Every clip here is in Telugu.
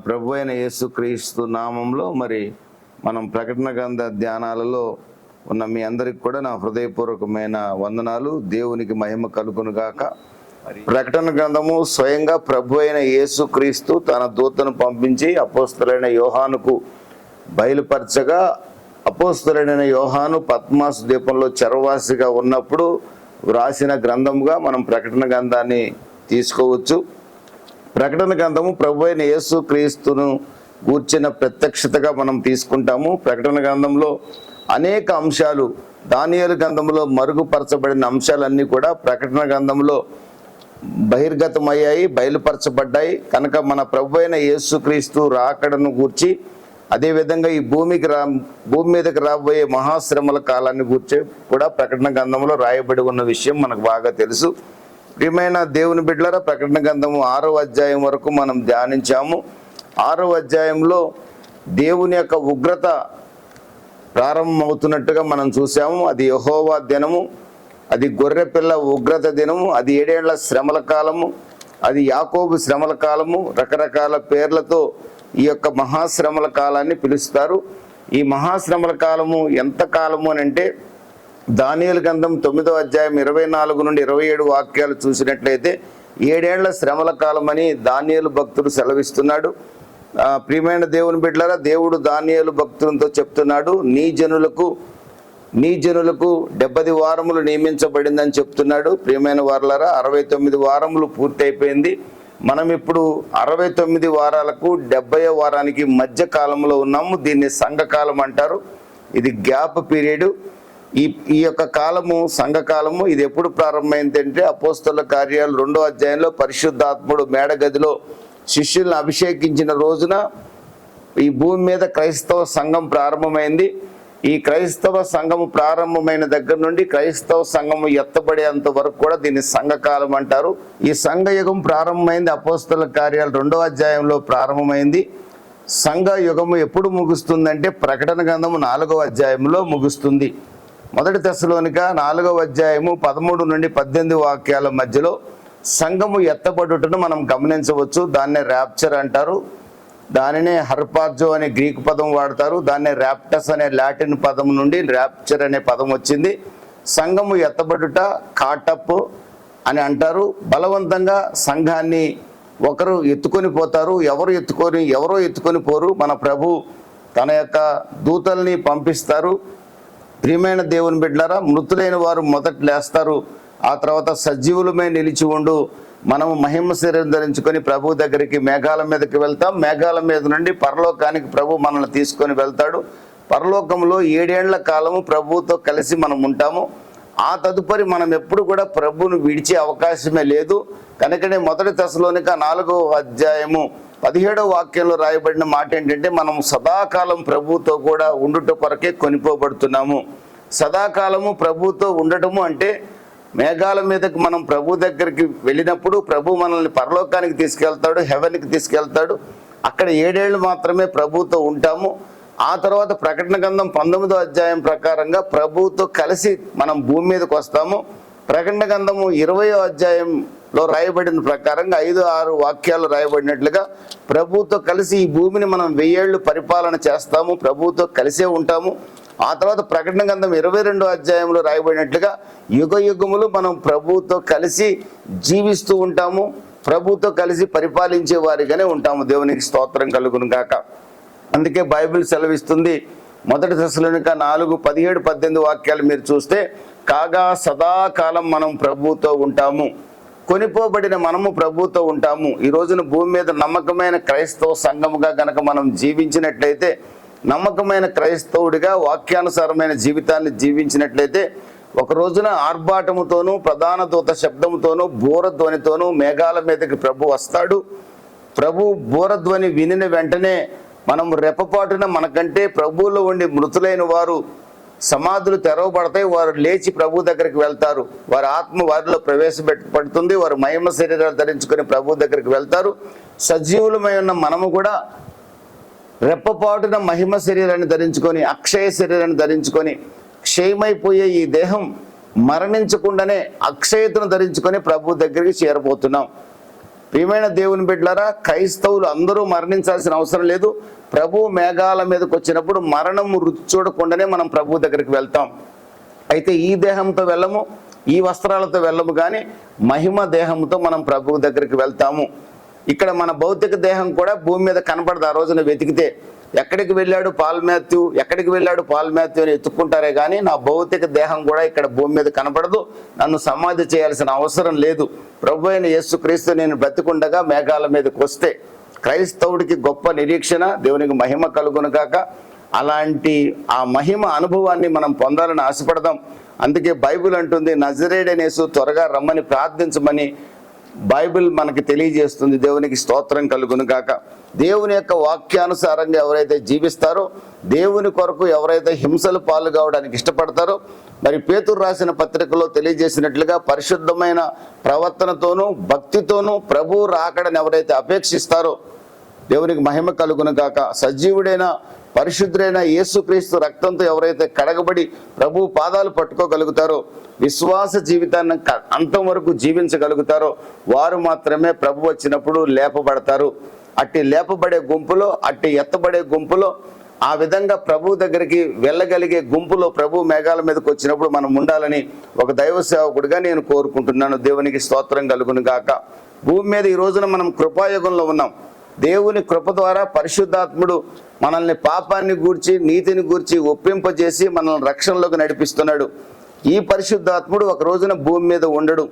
ప్రభు అయిన యేసుక్రీస్తు నామంలో మరి మనం ప్రకటన గ్రంథ ధ్యానాలలో ఉన్న మీ అందరికి కూడా నా హృదయపూర్వకమైన వందనాలు. దేవునికి మహిమ కలుగును గాక. ప్రకటన గ్రంథము స్వయంగా ప్రభు అయిన యేసుక్రీస్తు తన దూతను పంపించి అపోస్తలుడైన యోహానుకు బయలుపరచగా, అపోస్తలుడైన యోహాను పద్మాసు ద్వీపంలో చెరవాసిగా ఉన్నప్పుడు వ్రాసిన గ్రంథముగా మనం ప్రకటన గ్రంథాన్ని తీసుకోవచ్చు. ప్రకటన గ్రంథము ప్రభు అయిన యేసుక్రీస్తును గూర్చిన ప్రత్యక్షతగా మనం తీసుకుంటాము. ప్రకటన గ్రంథంలో అనేక అంశాలు, దానియేలు గ్రంథంలో మరుగుపరచబడిన అంశాలన్నీ కూడా ప్రకటన గ్రంథంలో బహిర్గతమయ్యాయి, బయలుపరచబడ్డాయి. కనుక మన ప్రభు అయిన యేసుక్రీస్తు రాకడను గూర్చి, అదేవిధంగా ఈ భూమి మీదకి రాబోయే మహాశ్రమల కాలాన్ని గూర్చి కూడా ప్రకటన గ్రంథంలో రాయబడి ఉన్న విషయం మనకు బాగా తెలుసు. ప్రియమైన దేవుని బిడ్డలారా, ప్రకటన గ్రంథము 6వ అధ్యాయం వరకు మనం ధ్యానించాము. 6వ అధ్యాయంలో దేవుని యొక్క ఉగ్రత ప్రారంభమవుతున్నట్టుగా మనం చూసాము. అది యెహోవా దినము, అది గొర్రెపిల్ల ఉగ్రత దినము, అది 7 ఏళ్ల శ్రమల కాలము, అది యాకోబు శ్రమల కాలము. రకరకాల పేర్లతో ఈ యొక్క మహాశ్రమల కాలాన్ని పిలుస్తారు. ఈ మహాశ్రమల కాలము ఎంత కాలము అని అంటే, దానియేలు గ్రంథం 9వ అధ్యాయం 24 నుండి 27 వాక్యాలు చూసినట్లయితే 7 ఏళ్ల శ్రమల కాలమని దానియేలు భక్తుడు సెలవిస్తున్నాడు. ప్రియమైన దేవుని బిడ్డలారా, దేవుడు దానియేలు భక్తులతో చెప్తున్నాడు, నీ జనులకు 70 వారములు నియమించబడిందని చెప్తున్నాడు. ప్రియమైన వారలారా, 69 వారములు పూర్తయిపోయింది. మనం ఇప్పుడు 69 వారాలకు 70వ వారానికి మధ్య కాలంలో ఉన్నాము. దీన్ని సంఘకాలం అంటారు. ఇది గ్యాప్ పీరియడ్. ఈ యొక్క కాలము సంఘకాలము. ఇది ఎప్పుడు ప్రారంభమైంది అంటే, అపోస్తలుల కార్యాలు 2వ అధ్యాయంలో పరిశుద్ధాత్ముడు మేడగదిలో శిష్యులను అభిషేకించిన రోజున ఈ భూమి మీద క్రైస్తవ సంఘం ప్రారంభమైంది. ఈ క్రైస్తవ సంఘము ప్రారంభమైన దగ్గర నుండి క్రైస్తవ సంఘము ఎత్తబడేంత వరకు కూడా దీన్ని సంఘకాలం అంటారు. ఈ సంఘయుగం ప్రారంభమైంది అపోస్తలుల కార్యాలు 2వ అధ్యాయంలో ప్రారంభమైంది. సంఘ యుగము ఎప్పుడు ముగుస్తుందంటే ప్రకటన గ్రంథము 4వ అధ్యాయంలో ముగుస్తుంది. మొదటి తెస్సలోనిక 4వ అధ్యాయము 13 నుండి 18 వాక్యాల మధ్యలో సంఘము ఎత్తబడుటను మనం గమనించవచ్చు. దాన్నే ర్యాప్చర్ అంటారు. దానినే హర్పార్జో అనే గ్రీకు పదం వాడతారు. దాన్నే ర్యాప్టస్ అనే లాటిన్ పదం నుండి ర్యాప్చర్ అనే పదం వచ్చింది. సంఘము ఎత్తబడుట కాటప్ అని అంటారు. బలవంతంగా సంఘాన్ని ఒకరు ఎత్తుకొని పోతారు. ఎవరో ఎత్తుకొని పోరు. మన ప్రభు తన యొక్క దూతల్ని పంపిస్తారు. ప్రియమైన దేవుని బిడ్డలారా, మృతులైన వారు మొదట లేస్తారు. ఆ తర్వాత సజీవులమే నిలిచి ఉండు మనము మహిమ శరీరం ధరించుకొని ప్రభు దగ్గరికి మేఘాల మీదకి వెళ్తాం. మేఘాల మీద నుండి పరలోకానికి ప్రభు మనల్ని తీసుకొని వెళ్తాడు. పరలోకంలో 7 ఏళ్ల కాలము ప్రభువుతో కలిసి మనం ఉంటాము. ఆ తదుపరి మనం ఎప్పుడు కూడా ప్రభువును విడిచే అవకాశమే లేదు. కనుకనే మొదటి తెస్సలోనిక 4వ అధ్యాయము 17వ వాక్యంలో రాయబడిన మాట ఏంటంటే, మనం సదాకాలం ప్రభువుతో కూడా ఉండుట కొరకే కొనిపోబడుతున్నాము. సదాకాలము ప్రభువుతో ఉండటము అంటే, మేఘాల మీదకి మనం ప్రభు దగ్గరికి వెళ్ళినప్పుడు ప్రభు మనల్ని పరలోకానికి తీసుకెళ్తాడు, హెవెన్కి తీసుకెళ్తాడు. అక్కడ 7 ఏళ్ళు మాత్రమే ప్రభువుతో ఉంటాము. ఆ తర్వాత ప్రకటన గ్రంథం 19వ అధ్యాయం ప్రకారంగా ప్రభువుతో కలిసి మనం భూమి మీదకి వస్తాము. ప్రకటన గ్రంథము 20వ అధ్యాయంలో రాయబడిన ప్రకారంగా 5-6 వాక్యాలు రాయబడినట్లుగా ప్రభువుతో కలిసి ఈ భూమిని మనం 1000 ఏళ్ళు పరిపాలన చేస్తాము, ప్రభువుతో కలిసే ఉంటాము. ఆ తర్వాత ప్రకటన గ్రంథం 22వ అధ్యాయంలో రాయబడినట్లుగా యుగములు మనం ప్రభువుతో కలిసి జీవిస్తూ ఉంటాము, ప్రభువుతో కలిసి పరిపాలించే వారిగానే ఉంటాము. దేవునికి స్తోత్రం కలుగును గాక. అందుకే బైబిల్ సెలవిస్తుంది, మొదటి తెస్సలోనిక 4:17-18 వాక్యాలు మీరు చూస్తే, కాగా సదాకాలం మనం ప్రభువుతో ఉంటాము, కొనిపోబడిన మనము ప్రభువుతో ఉంటాము. ఈ రోజున భూమి మీద నమ్మకమైన క్రైస్తవ సంఘముగా గనక మనం జీవించినట్లయితే, నమ్మకమైన క్రైస్తవుడిగా వాక్యానుసారమైన జీవితాన్ని జీవించినట్లయితే, ఒక రోజున ఆర్భాటముతోనూ ప్రధాన దూత శబ్దముతోనూ బూరధ్వనితోనూ మేఘాల మీదకి ప్రభు వస్తాడు. ప్రభు బూరధ్వని వినిన వెంటనే మనం రెప్పపాటున మనకంటే ప్రభువులో ఉండి మృతులైన వారు సమాధులు తెరవబడతాయి. వారు లేచి ప్రభు దగ్గరికి వెళ్తారు. వారి ఆత్మ వారిలో ప్రవేశపెట్టబడుతుంది. వారు మహిమ శరీరాలు ధరించుకొని ప్రభు దగ్గరికి వెళ్తారు. సజీవులమై ఉన్న మనము కూడా రెప్పపాటున మహిమ శరీరాన్ని ధరించుకొని, అక్షయ శరీరాన్ని ధరించుకొని, క్షయమైపోయే ఈ దేహం మరణించకుండానే అక్షయతను ధరించుకొని ప్రభు దగ్గరికి చేరబోతున్నాం. ప్రియమైన దేవుని బిడ్డలారా, క్రైస్తవులు అందరూ మరణించాల్సిన అవసరం లేదు. ప్రభు మేఘాల మీదకి వచ్చినప్పుడు మరణం రుచి చూడకుండానే మనం ప్రభు దగ్గరికి వెళ్తాం. అయితే ఈ దేహంతో వెళ్ళము, ఈ వస్త్రాలతో వెళ్ళము, కానీ మహిమ దేహంతో మనం ప్రభు దగ్గరికి వెళ్తాము. ఇక్కడ మన భౌతిక దేహం కూడా భూమి మీద కనపడదు. ఆ రోజున వెతికితే ఎక్కడికి వెళ్ళాడు పాల్ మాథ్యూ, ఎక్కడికి వెళ్ళాడు పాల్ మాథ్యూ అని ఎత్తుక్కుంటారే కానీ నా భౌతిక దేహం కూడా ఇక్కడ భూమి మీద కనపడదు. నన్ను సమాధి చేయాల్సిన అవసరం లేదు. ప్రభు అయిన యేసుక్రీస్తు నేను బ్రతికుండగా మేఘాల మీదకి వస్తే క్రైస్తవుడికి గొప్ప నిరీక్షణ. దేవునికి మహిమ కలుగును గాక. అలాంటి ఆ మహిమ అనుభవాన్ని మనం పొందాలని ఆశపడదాం. అందుకే బైబిల్ అంటుంది, నజరేయుడైన యేసు త్వరగా రమ్మని ప్రార్థించమని బైబిల్ మనకి తెలియజేస్తుంది. దేవునికి స్తోత్రం కలుగును గాక. దేవుని యొక్క వాక్యానుసారంగా ఎవరైతే జీవిస్తారో, దేవుని కొరకు ఎవరైతే హింసలు పాలు కావడానికి ఇష్టపడతారో, మరి పేతురు రాసిన పత్రికలో తెలియజేసినట్లుగా పరిశుద్ధమైన ప్రవర్తనతోనూ భక్తితోనూ ప్రభు రాకడని ఎవరైతే అపేక్షిస్తారో, దేవునికి మహిమ కలుగును గాక. సజీవుడైన పరిశుద్ధుడైన యేసుక్రీస్తు రక్తంతో ఎవరైతే కడగబడి ప్రభు పాదాలు పట్టుకోగలుగుతారో, విశ్వాస జీవితాన్ని అంతం వరకు జీవించగలుగుతారో వారు మాత్రమే ప్రభు వచ్చినప్పుడు లేపబడతారు. అట్టి లేపబడే గుంపులో, అట్టి ఎత్తబడే గుంపులో, ఆ విధంగా ప్రభు దగ్గరికి వెళ్ళగలిగే గుంపులో ప్రభు మేఘాల మీదకి వచ్చినప్పుడు మనం ఉండాలని ఒక దైవ సేవకుడిగా నేను కోరుకుంటున్నాను. దేవునికి స్తోత్రం కలుగును గాక. భూమి మీద ఈ రోజున మనం కృపాయుగంలో ఉన్నాం. దేవుని కృప ద్వారా పరిశుద్ధాత్ముడు మనల్ని పాపాన్ని గూర్చి నీతిని గూర్చి ఒప్పింపజేసి మనల్ని రక్షణలోకి నడిపిస్తున్నాడు. ఈ పరిశుద్ధాత్ముడు ఒక రోజున భూమి మీద ఉండడు.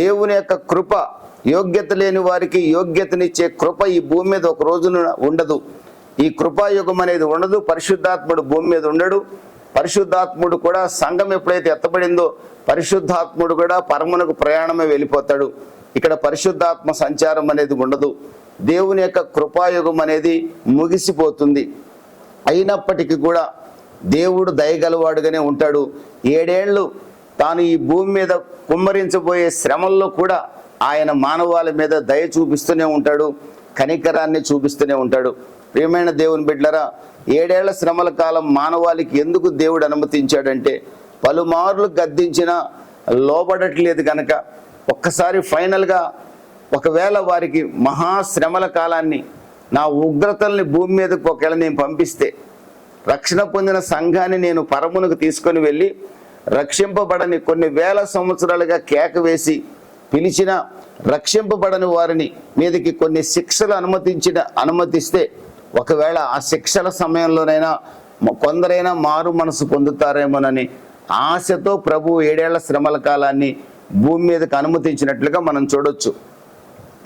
దేవుని యొక్క కృప, యోగ్యత లేని వారికి యోగ్యతనిచ్చే కృప ఈ భూమి మీద ఒక రోజున ఉండదు. ఈ కృపాయుగం అనేది ఉండదు. పరిశుద్ధాత్ముడు భూమి మీద ఉండడు. పరిశుద్ధాత్ముడు కూడా సంఘం ఎప్పుడైతే ఎత్తబడిందో పరిశుద్ధాత్ముడు కూడా పరమునకు ప్రయాణమే వెళ్ళిపోతాడు. ఇక్కడ పరిశుద్ధాత్మ సంచారం అనేది ఉండదు. దేవుని యొక్క కృపాయుగం అనేది ముగిసిపోతుంది. అయినప్పటికీ కూడా దేవుడు దయగలవాడుగానే ఉంటాడు. 7 ఏళ్ళు తాను ఈ భూమి మీద కుమ్మరించబోయే శ్రమల్లో కూడా ఆయన మానవాళి మీద దయ చూపిస్తూనే ఉంటాడు, కనికరాన్ని చూపిస్తూనే ఉంటాడు. ప్రియమైన దేవుని బిడ్డలారా, 7 ఏళ్ల శ్రమల కాలం మానవాళికి ఎందుకు దేవుడు అనుమతించాడంటే, పలుమార్లు గద్దించినా లోబడట్లేదు కనుక ఒక్కసారి ఫైనల్గా ఒకవేళ వారికి మహాశ్రమల కాలాన్ని, నా ఉగ్రతల్ని భూమి మీదకు ఒకవేళ నేను పంపిస్తే, రక్షణ పొందిన సంఘాన్ని నేను పరమునకు తీసుకొని వెళ్ళి రక్షింపబడని కొన్ని వేల సంవత్సరాలుగా కేక వేసి పిలిచిన రక్షింపబడని వారిని మీదకి కొన్ని శిక్షలు అనుమతిస్తే, ఒకవేళ ఆ శిక్షల సమయంలోనైనా కొందరైనా మారు మనసు పొందుతారేమోనని ఆశతో ప్రభు 7 ఏళ్ల శ్రమల కాలాన్ని భూమి మీదకి అనుమతించినట్లుగా మనం చూడొచ్చు.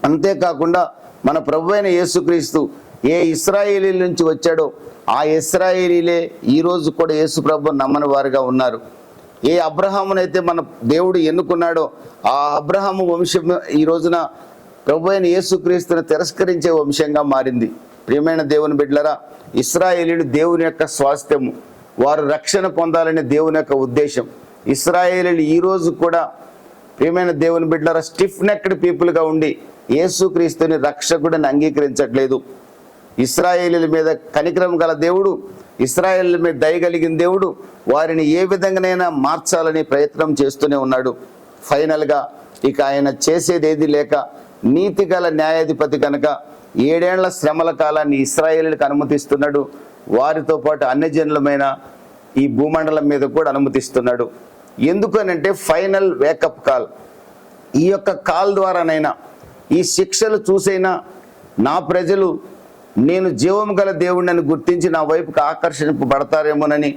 అంతేకాకుండా మన ప్రభు అయిన యేసుక్రీస్తు ఏ ఇశ్రాయేలీల నుంచి వచ్చాడో ఆ ఇశ్రాయేలీలే ఈరోజు కూడా యేసు ప్రభు నమ్మని వారుగా ఉన్నారు. ఏ అబ్రహామునైతే మన దేవుడు ఎన్నుకున్నాడో ఆ అబ్రహాము వంశం ఈ రోజున ప్రభు అయిన యేసుక్రీస్తుని తిరస్కరించే వంశంగా మారింది. ప్రియమైన దేవుని బిడ్డలారా, ఇశ్రాయేలీలు దేవుని యొక్క స్వాస్థ్యము, వారు రక్షణ పొందాలనే దేవుని యొక్క ఉద్దేశం. ఇశ్రాయేలీలు ఈరోజు కూడా ప్రియమైన దేవుని బిడ్డలారా స్టిఫ్ నెక్డ్ పీపుల్గా ఉండి యేసుక్రీస్తుని రక్షకుడిని అంగీకరించట్లేదు. ఇశ్రాయేలీల మీద కనికరం గల దేవుడు, ఇశ్రాయేలీల మీద దయగలిగిన దేవుడు వారిని ఏ విధంగానైనా మార్చాలని ప్రయత్నం చేస్తూనే ఉన్నాడు. ఫైనల్గా ఇక ఆయన చేసేది ఏది లేక నీతి గల న్యాయాధిపతి కనుక 7 ఏళ్ల శ్రమల కాలాన్ని ఇశ్రాయేలీలకు అనుమతిస్తున్నాడు. వారితో పాటు అన్యజనులమైన ఈ భూమండలం మీద కూడా అనుమతిస్తున్నాడు. ఎందుకనంటే ఫైనల్ వేకప్ కాల్. ఈ యొక్క కాల్ ద్వారానైనా, ఈ శిక్షలు చూసైనా నా ప్రజలు నేను జీవము గల దేవుడిని గుర్తించి నా వైపుకి ఆకర్షింపబడతారేమోనని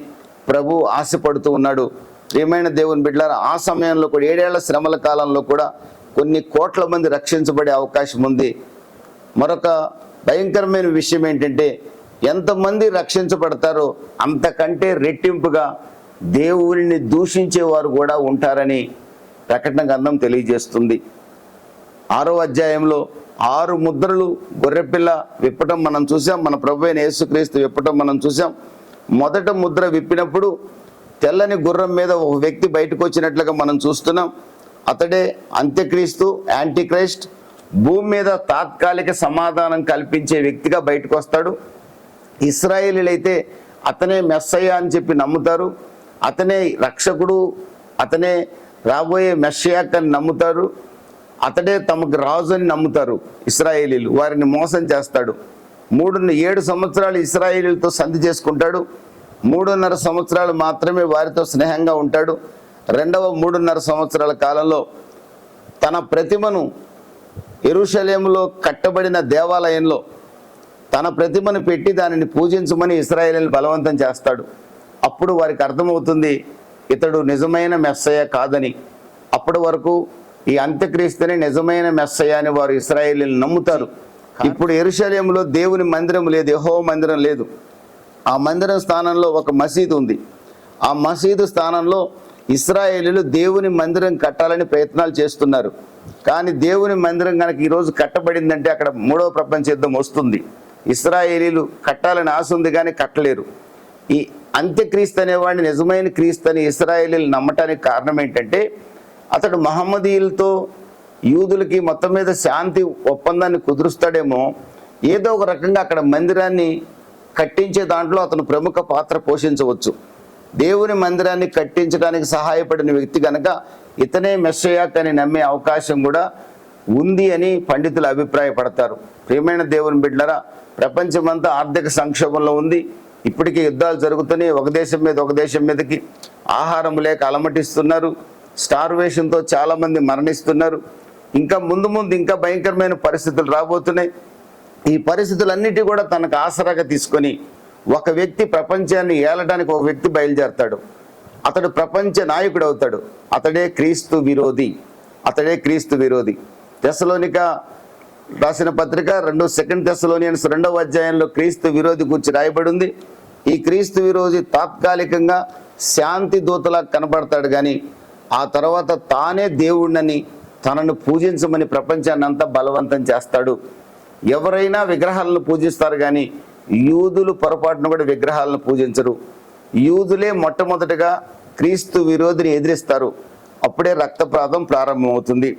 ప్రభు ఆశపడుతూ ఉన్నాడు. ప్రియమైన దేవుని బిడ్డలారా, ఆ సమయంలో కూడా 7 ఏళ్ల శ్రమల కాలంలో కూడా కొన్ని కోట్ల మంది రక్షించబడే అవకాశం ఉంది. మరొక భయంకరమైన విషయం ఏంటంటే, ఎంతమంది రక్షించబడతారో అంతకంటే రెట్టింపుగా దేవుడిని దూషించేవారు కూడా ఉంటారని ప్రకటన గ్రంథం తెలియజేస్తుంది. 6వ అధ్యాయంలో 6 ముద్రలు గొర్రెపిల్ల విప్పటం మనం చూసాం. మన ప్రభు అయిన యేసుక్రీస్తు విప్పటం మనం చూసాం. మొదట ముద్ర విప్పినప్పుడు తెల్లని గుర్రం మీద ఒక వ్యక్తి బయటకు వచ్చినట్లుగా మనం చూస్తున్నాం. అతడే అంత్యక్రీస్తు, యాంటీక్రైస్ట్. భూమి మీద తాత్కాలిక సమాధానం కల్పించే వ్యక్తిగా బయటకు వస్తాడు. ఇశ్రాయేలీలైతే అతనే మెస్సయ్య అని చెప్పి నమ్ముతారు. అతనే రక్షకుడు, అతనే రాబోయే మెస్సియాక్ అని నమ్ముతారు. అతడే తమకు రాజు అని నమ్ముతారు ఇశ్రాయేలీలు. వారిని మోసం చేస్తాడు. 7 సంవత్సరాలు ఇశ్రాయేలీలతో సంధి చేసుకుంటాడు. 3.5 సంవత్సరాలు మాత్రమే వారితో స్నేహంగా ఉంటాడు. రెండవ 3.5 సంవత్సరాల కాలంలో తన ప్రతిమను యెరూషలేములో కట్టబడిన దేవాలయంలో తన ప్రతిమను పెట్టి దానిని పూజించమని ఇశ్రాయేలీయులను బలవంతం చేస్తాడు. అప్పుడు వారికి అర్థమవుతుంది ఇతడు నిజమైన మెస్సయ్య కాదని. అప్పటి వరకు ఈ అంత్యక్రీస్తుని నిజమైన మెస్సయ్య అని వారు ఇశ్రాయేలీయులు నమ్ముతారు. ఇప్పుడు యెరూషలేములో దేవుని మందిరం లేదు, యెహోవా మందిరం లేదు. ఆ మందిరం స్థానంలో ఒక మసీదు ఉంది. ఆ మసీదు స్థానంలో ఇశ్రాయేలీయులు దేవుని మందిరం కట్టాలని ప్రయత్నాలు చేస్తున్నారు. కానీ దేవుని మందిరం కనుక ఈరోజు కట్టబడిందంటే అక్కడ 3వ ప్రపంచ యుద్ధం వస్తుంది. ఇశ్రాయేలీయులు కట్టాలని ఆశ ఉంది కానీ కట్టలేరు. ఈ అంత్యక్రీస్తు అనేవాడిని నిజమైన క్రీస్తు అని ఇశ్రాయేలీయులు నమ్మటానికి కారణం ఏంటంటే అతడు మహమ్మదీయులతో యూదులకి మొత్తం మీద శాంతి ఒప్పందాన్ని కుదురుస్తాడేమో, ఏదో ఒక రకంగా అక్కడ మందిరాన్ని కట్టించే దాంట్లో అతను ప్రముఖ పాత్ర పోషించవచ్చు. దేవుని మందిరాన్ని కట్టించడానికి సహాయపడిన వ్యక్తి కనుక ఇతనే మెస్సయ్య అని నమ్మే అవకాశం కూడా ఉంది అని పండితులు అభిప్రాయపడతారు. ప్రియమైన దేవుని బిడ్డలారా, ప్రపంచమంతా ఆర్థిక సంక్షోభంలో ఉంది. ఇప్పటికీ యుద్ధాలు జరుగుతున్నాయి. ఒక దేశం మీద ఒక దేశం మీదకి ఆహారం లేక అలమటిస్తున్నారు. స్టార్వేషన్తో చాలామంది మరణిస్తున్నారు. ఇంకా ముందు ఇంకా భయంకరమైన పరిస్థితులు రాబోతున్నాయి. ఈ పరిస్థితులన్నిటి కూడా తనకు ఆసరాగా తీసుకొని ఒక వ్యక్తి ప్రపంచాన్ని ఏలడానికి ఒక వ్యక్తి బయలుదేరతాడు. అతడు ప్రపంచ నాయకుడు అవుతాడు. అతడే క్రీస్తు విరోధి. అతడే క్రీస్తు విరోధి. తెస్సలోనిక రాసిన పత్రిక 2 తెస్సలోనియన్స్ 2వ అధ్యాయంలో క్రీస్తు విరోధి గురించి రాయబడి ఉంది. ఈ క్రీస్తు విరోధి తాత్కాలికంగా శాంతి దూతలా కనబడతాడు, కానీ ఆ తర్వాత తానే దేవుణ్ణని తనను పూజించమని ప్రపంచాన్ని అంతా బలవంతం చేస్తాడు. ఎవరైనా విగ్రహాలను పూజిస్తారు, కానీ యూదులు పొరపాటును కూడా విగ్రహాలను పూజించరు. యూదులే మొట్టమొదటిగా క్రీస్తు విరోధిని ఎదిరిస్తారు. అప్పుడే రక్తపాతం ప్రారంభమవుతుంది.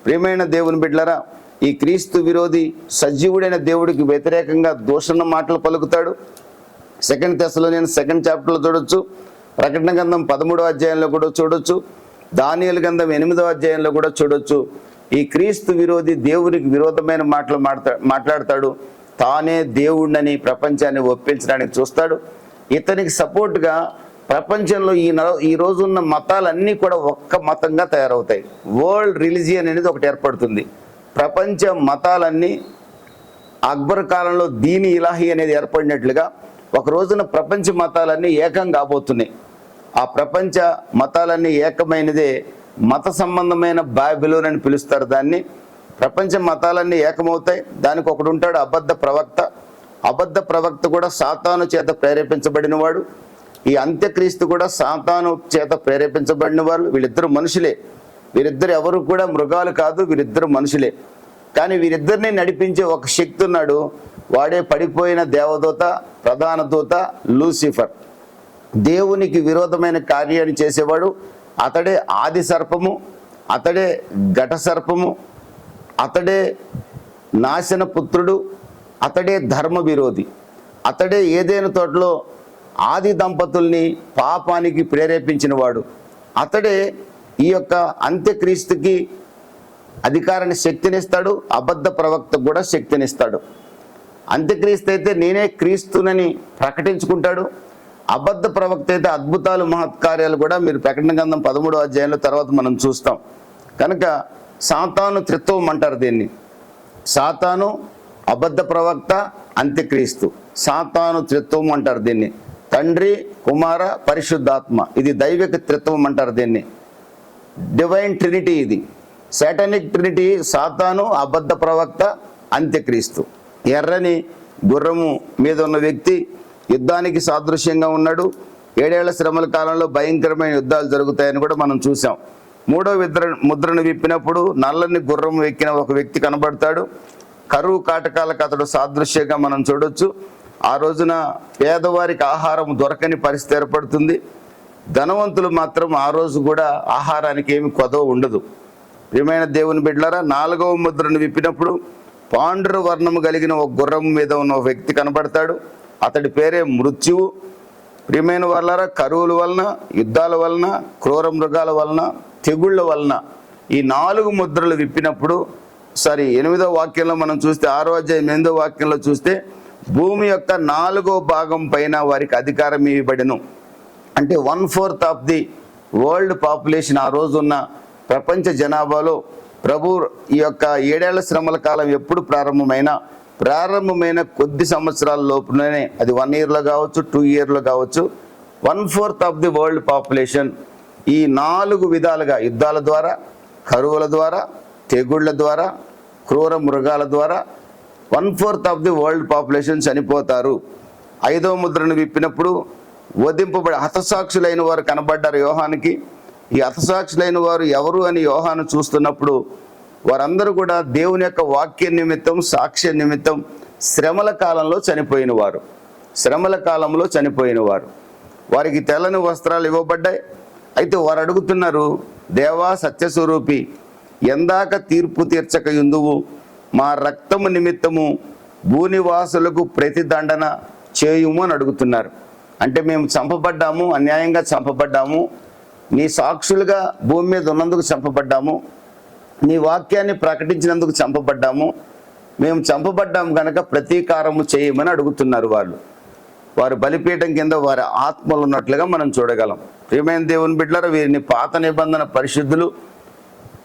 ప్రియమైన దేవుని బిడ్డలారా, ఈ క్రీస్తు విరోధి సజీవుడైన దేవుడికి వ్యతిరేకంగా దూషణ మాటలు పలుకుతాడు. 2 తెస్సలోనియన్స్ 2వ చాప్టర్లో చూడొచ్చు. ప్రకటన గ్రంథం 13వ అధ్యాయంలో కూడా చూడొచ్చు. దానియేలు గ్రంథం 8వ అధ్యాయంలో కూడా చూడొచ్చు. ఈ క్రీస్తు విరోధి దేవునికి విరోధమైన మాటలు మాట్లాడతాడు. తానే దేవుణ్ణని ప్రపంచాన్ని ఒప్పించడానికి చూస్తాడు. ఇతనికి సపోర్ట్గా ప్రపంచంలో ఈ రోజున్న మతాలన్నీ కూడా ఒక్క మతంగా తయారవుతాయి. వరల్డ్ రిలీజియన్ అనేది ఒకటి ఏర్పడుతుంది. ప్రపంచ మతాలన్నీ అక్బర్ కాలంలో దీని ఇలాహి అనేది ఏర్పడినట్లుగా ఒక రోజున ప్రపంచ మతాలన్నీ ఏకం కాబోతున్నాయి. ఆ ప్రపంచ మతాలన్నీ ఏకమైనదే మత సంబంధమైన బైబిలోన్ అని పిలుస్తారు దాన్ని. ప్రపంచ మతాలన్నీ ఏకమవుతాయి. దానికి ఒకడు ఉంటాడు అబద్ధ ప్రవక్త. అబద్ధ ప్రవక్త కూడా సాతాను చేత ప్రేరేపించబడినవాడు. ఈ అంత్యక్రీస్తు కూడా సాతాను చేత ప్రేరేపించబడిన వాళ్ళు. వీళ్ళిద్దరు మనుషులే. వీరిద్దరు ఎవరు కూడా మృగాలు కాదు, వీరిద్దరు మనుషులే. కానీ వీరిద్దరిని నడిపించే ఒక శక్తి ఉన్నాడు. వాడే పడిపోయిన దేవదూత, ప్రధాన దూత లూసిఫర్. దేవునికి విరోధమైన కార్యాన్ని చేసేవాడు. అతడే ఆది సర్పము, అతడే ఘట సర్పము, అతడే నాశన పుత్రుడు, అతడే ధర్మ విరోధి. అతడే ఏదైనా తోటలో ఆది దంపతుల్ని పాపానికి ప్రేరేపించిన వాడు. అతడే ఈ యొక్క అంత్యక్రీస్తుకి అధికారాన్ని శక్తినిస్తాడు. అబద్ధ ప్రవక్తకు కూడా శక్తినిస్తాడు. అంత్యక్రీస్తు అయితే నేనే క్రీస్తునని ప్రకటించుకుంటాడు. అబద్ధ ప్రవక్త అయితే అద్భుతాలు మహత్కార్యాలు కూడా మీరు ప్రకటన గ్రంథం 13వ అధ్యాయంలో తర్వాత మనం చూస్తాం. కనుక సాతాను త్రిత్వం అంటారు దీన్ని. సాతాను, అబద్ధ ప్రవక్త, అంత్యక్రీస్తు. సాతాను త్రిత్వం అంటారు దీన్ని. తండ్రి, కుమార, పరిశుద్ధాత్మ. ఇది దైవిక త్రిత్వం అంటారు దీన్ని. డివైన్ ట్రినిటీ ఇది. సాటానిక్ ట్రినిటీ సాతాను, అబద్ధ ప్రవక్త, అంత్యక్రీస్తు. ఎర్రని గుర్రము మీద ఉన్న వ్యక్తి యుద్ధానికి సాదృశ్యంగా ఉన్నాడు. 7 ఏళ్ల శ్రమల కాలంలో భయంకరమైన యుద్ధాలు జరుగుతాయని కూడా మనం చూసాం. 3వ ముద్రను విప్పినప్పుడు నల్లని గుర్రం ఎక్కిన ఒక వ్యక్తి కనబడతాడు. కరువు కాటకాలకు అతడు సాదృశ్యంగా మనం చూడొచ్చు. ఆ రోజున పేదవారికి ఆహారం దొరకని పరిస్థితి ఏర్పడుతుంది. ధనవంతులు మాత్రం ఆ రోజు కూడా ఆహారానికి ఏమి కొదవ ఉండదు. ప్రియమైన దేవుని బిడ్డలారా, 4వ ముద్రను విప్పినప్పుడు పాండుర వర్ణము కలిగిన ఒక గుర్రం మీద ఉన్న ఒక వ్యక్తి కనబడతాడు. అతడి పేరే మృత్యువు. ప్రియమైన వాళ్ళారా, కరువుల వలన, యుద్ధాల వలన, క్రూర మృగాల వలన, తెగుళ్ళ వలన ఈ 4 ముద్రలు విప్పినప్పుడు 8వ వాక్యంలో మనం చూస్తే 6వ అధ్యాయం 8వ వాక్యంలో చూస్తే భూమి యొక్క 4వ భాగం పైన వారికి అధికారం ఇవ్వబడెను. అంటే 1/4 ఆఫ్ ది వరల్డ్ పాపులేషన్ ఆ రోజు ఉన్న ప్రపంచ జనాభాలో ప్రభు ఈ యొక్క 7 ఏళ్ల శ్రమల కాలం ఎప్పుడు ప్రారంభమైన కొద్ది సంవత్సరాల లోపునే, అది 1 ఇయర్లో కావచ్చు, 2 ఇయర్లో కావచ్చు, 1/4 ఆఫ్ ది వరల్డ్ పాపులేషన్ ఈ 4 విధాలుగా, యుద్ధాల ద్వారా, కరువుల ద్వారా, తెగుళ్ల ద్వారా, క్రూర మృగాల ద్వారా 1/4 ఆఫ్ ది వరల్డ్ పాపులేషన్ చనిపోతారు. 5వ ముద్రను విప్పినప్పుడు వధింపబడి హతసాక్షులైన వారు కనబడ్డారు యోహానికి. ఈ హతసాక్షులైన వారు ఎవరు అని యోహాను చూస్తున్నప్పుడు వారందరూ కూడా దేవుని యొక్క వాక్య నిమిత్తం, సాక్ష్య నిమిత్తం శ్రమల కాలంలో చనిపోయిన వారు. వారికి తెల్లని వస్త్రాలు ఇవ్వబడ్డాయి. అయితే వారు అడుగుతున్నారు, దేవా సత్యస్వరూపి, ఎందాక తీర్పు తీర్చక యుందువు? మా రక్తము నిమిత్తము భూనివాసులకు ప్రతిదండన చేయుము అని అడుగుతున్నారు. అంటే మేము చంపబడ్డాము, అన్యాయంగా చంపబడ్డాము, నీ సాక్షులుగా భూమి మీద ఉన్నందుకు చంపబడ్డాము, నీ వాక్యాన్ని ప్రకటించినందుకు చంపబడ్డాము, మేము చంపబడ్డాము కనుక ప్రతీకారము చేయమని అడుగుతున్నారు. వారు బలిపీఠం కింద వారి ఆత్మలు ఉన్నట్లుగా మనం చూడగలం. ప్రియమైన దేవుని బిడ్డలారా, వీరిని పాత నిబంధన పరిశుద్ధులు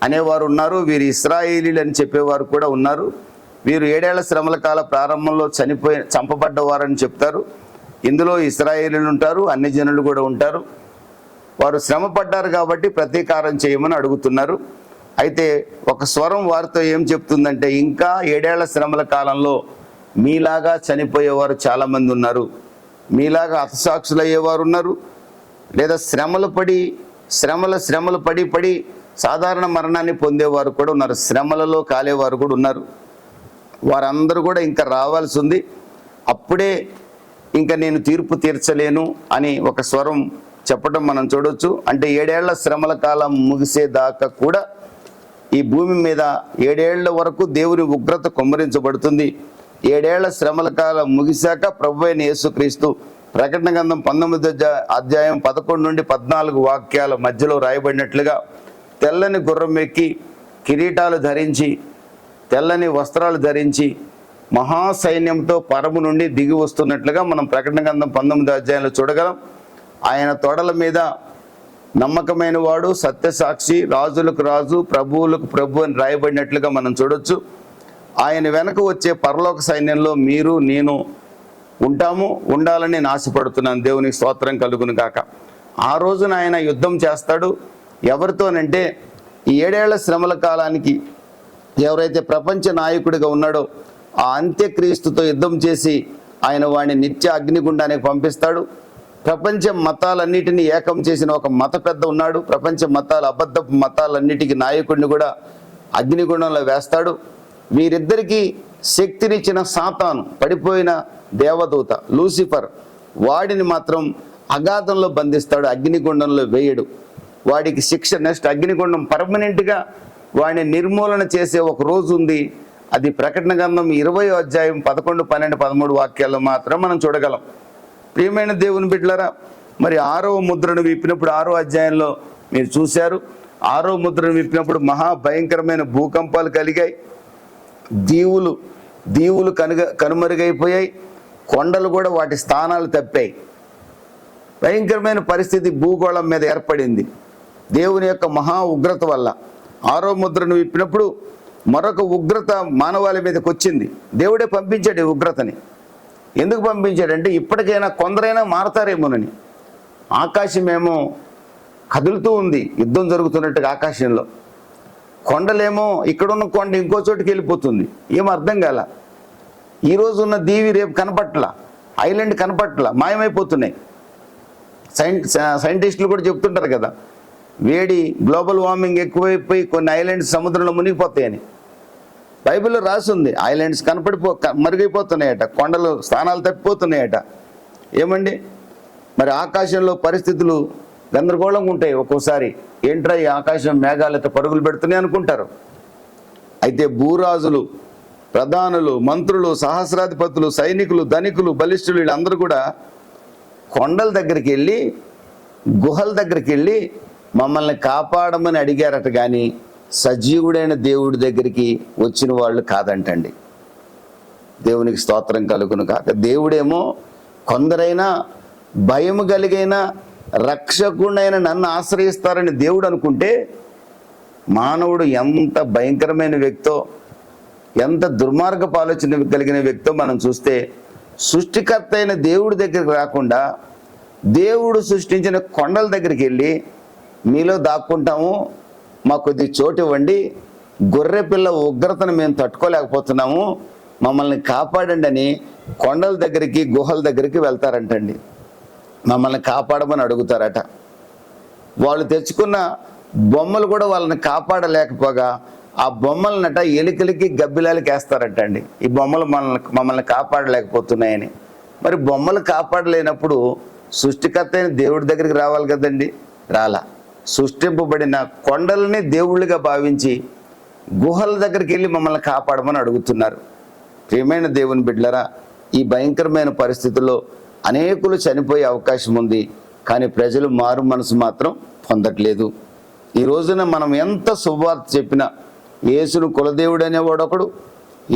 అనేవారు ఉన్నారు, వీరు ఇశ్రాయేలీలు అని చెప్పేవారు కూడా ఉన్నారు. వీరు 7 ఏళ్ల శ్రమల కాల ప్రారంభంలో చంపబడ్డవారని చెప్తారు. ఇందులో ఇశ్రాయేలీలు ఉంటారు, అన్ని జనులు కూడా ఉంటారు. వారు శ్రమ పడ్డారు కాబట్టి ప్రతీకారం చేయమని అడుగుతున్నారు. అయితే ఒక స్వరం వారితో ఏం చెప్తుందంటే, ఇంకా 7 ఏళ్ల శ్రమల కాలంలో మీలాగా చనిపోయేవారు చాలామంది ఉన్నారు, మీలాగా హతసాక్షులు అయ్యేవారు ఉన్నారు, లేదా శ్రమలు పడి సాధారణ మరణాన్ని పొందేవారు కూడా ఉన్నారు, శ్రమలలో కాలేవారు కూడా ఉన్నారు. వారందరూ కూడా ఇంకా రావాల్సి ఉంది. అప్పుడే ఇంకా నేను తీర్పు తీర్చలేను అని ఒక స్వరం చెప్పడం మనం చూడవచ్చు. అంటే 7 ఏళ్ల శ్రమల కాలం ముగిసేదాకా కూడా ఈ భూమి మీద 7 ఏళ్ల వరకు దేవుని ఉగ్రత కుమ్మరించబడుతుంది. 7 ఏళ్ల శ్రమల కాలం ముగిశాక ప్రభువైన యేసుక్రీస్తు ప్రకటన గ్రంథం 19వ అధ్యాయం 11 నుండి 14 వాక్యాల మధ్యలో రాయబడినట్లుగా తెల్లని గుర్రం ఎక్కి, కిరీటాలు ధరించి, తెల్లని వస్త్రాలు ధరించి మహాసైన్యంతో పరము నుండి దిగి వస్తున్నట్లుగా మనం ప్రకటన గ్రంథం 19వ అధ్యాయంలో చూడగలం. ఆయన తొడల మీద నమ్మకమైన వాడు, సత్యసాక్షి, రాజులకు రాజు, ప్రభువులకు ప్రభు అని రాయబడినట్లుగా మనం చూడొచ్చు. ఆయన వెనక వచ్చే పరలోక సైన్యంలో మీరు నేను ఉండాలని నేను ఆశపడుతున్నాను. దేవునికి స్తోత్రం కలుగును గాక. ఆ రోజున ఆయన యుద్ధం చేస్తాడు. ఎవరితోనంటే ఈ 7 ఏళ్ల శ్రమల కాలానికి ఎవరైతే ప్రపంచ నాయకుడిగా ఉన్నాడో ఆ అంత్యక్రీస్తుతో యుద్ధం చేసి ఆయన వాడిని నిత్య అగ్నిగుండానికి పంపిస్తాడు. ప్రపంచ మతాలన్నిటినీ ఏకం చేసిన ఒక మత పెద్ద ఉన్నాడు. ప్రపంచ అబద్ధపు మతాలన్నిటికీ నాయకుడిని కూడా అగ్నిగుండంలో వేస్తాడు. వీరిద్దరికీ శక్తినిచ్చిన సాతాను, పడిపోయిన దేవదూత లూసిఫర్, వాడిని మాత్రం అగాధంలో బంధిస్తాడు, అగ్నిగుండంలో వేయడు. వాడికి శిక్ష, నెక్స్ట్ అగ్నిగుండం పర్మనెంట్గా వాడిని నిర్మూలన చేసే ఒక రోజు ఉంది. అది ప్రకటన గ్రంథం 20వ అధ్యాయం 11, 12, 13 వాక్యాల్లో మాత్రం మనం చూడగలం. ప్రియమైన దేవుని బిడ్డలారా, మరి 6వ ముద్రను విప్పినప్పుడు 6వ అధ్యాయంలో మీరు చూశారు. 6వ ముద్రను విప్పినప్పుడు మహాభయంకరమైన భూకంపాలు కలిగాయి, దీవులు కనుమరుగైపోయాయి, కొండలు కూడా వాటి స్థానాలు తప్పాయి. భయంకరమైన పరిస్థితి భూగోళం మీద ఏర్పడింది దేవుని యొక్క మహా ఉగ్రత వల్ల. 6వ ముద్రను విప్పినప్పుడు మరొక ఉగ్రత మానవాళి మీదకి వచ్చింది. దేవుడే పంపించాడు ఈ ఉగ్రతని. ఎందుకు పంపించాడంటే ఇప్పటికైనా కొందరైనా మారతారేమోనని. ఆకాశమేమో కదులుతూ ఉంది, యుద్ధం జరుగుతున్నట్టుగా ఆకాశంలో. కొండలేమో ఇక్కడున్న కొండ ఇంకో చోటుకి వెళ్ళిపోతుంది, ఏం అర్థం కాల. ఈరోజు ఉన్న దీవి రేపు కనపట్ల, ఐలాండ్ కనపట్ల, మాయమైపోతున్నాయి. సైంటిస్టులు కూడా చెప్తుంటారు కదా, వేడి, గ్లోబల్ వార్మింగ్ ఎక్కువైపోయి కొన్ని ఐలాండ్స్ సముద్రంలో మునిగిపోతాయని. బైబిల్లో రాసి ఉంది. ఐలాండ్స్ మరుగైపోతున్నాయట, కొండలు స్థానాలు తప్పిపోతున్నాయట. ఏమండి మరి ఆకాశంలో పరిస్థితులు గందరగోళంగా ఉంటాయి. ఒక్కోసారి ఏంట్రా ఈ ఆకాశం మేఘాలతో పరుగులు పెడుతున్నాయి అనుకుంటారు. అయితే భూరాజులు, ప్రధానులు, మంత్రులు, సహస్రాధిపతులు, సైనికులు, ధనికులు, బలిష్ఠులు వీళ్ళందరూ కూడా కొండల దగ్గరికి వెళ్ళి, గుహల దగ్గరికి వెళ్ళి మమ్మల్ని కాపాడమని అడిగారట. కానీ సజీవుడైన దేవుడి దగ్గరికి వచ్చిన వాళ్ళు కాదంటండి. దేవునికి స్తోత్రం కలుగును కాక. దేవుడేమో కొందరైనా భయం కలిగైన రక్షకుడైన నన్ను ఆశ్రయిస్తారని దేవుడు అనుకుంటే, మానవుడు ఎంత భయంకరమైన వ్యక్తో, ఎంత దుర్మార్గపు ఆలోచన కలిగిన వ్యక్తో మనం చూస్తే, సృష్టికర్త అయిన దేవుడి దగ్గరికి రాకుండా దేవుడు సృష్టించిన కొండల దగ్గరికి వెళ్ళి మీలో దాక్కుంటాము, మాకు కొద్ది చోటు ఇవ్వండి, గొర్రె పిల్ల ఉగ్రతను మేము తట్టుకోలేకపోతున్నాము, మమ్మల్ని కాపాడండి అని కొండల దగ్గరికి గుహల దగ్గరికి వెళ్తారంటండి. మమ్మల్ని కాపాడమని అడుగుతారట. వాళ్ళు తెచ్చుకున్న బొమ్మలు కూడా వాళ్ళని కాపాడలేకపోగా ఆ బొమ్మలనట ఎలికలకి గబ్బిలాలకి వేస్తారటండి. ఈ బొమ్మలు మమ్మల్ని కాపాడలేకపోతున్నాయని. మరి బొమ్మలు కాపాడలేనప్పుడు సృష్టికర్త అయిన దేవుడి దగ్గరికి రావాలి కదండి. రాలా. సృష్టింపబడిన కొండలని దేవుళ్ళుగా భావించి గుహల దగ్గరికి వెళ్ళి మమ్మల్ని కాపాడమని అడుగుతున్నారు. ప్రియమైన దేవుని బిడ్డలారా, ఈ భయంకరమైన పరిస్థితుల్లో అనేకులు చనిపోయే అవకాశం ఉంది, కానీ ప్రజలు మారు మనసు మాత్రం పొందట్లేదు. ఈ రోజున మనం ఎంత శుభవార్త చెప్పినా, యేసును కులదేవుడు అనేవాడు ఒకడు,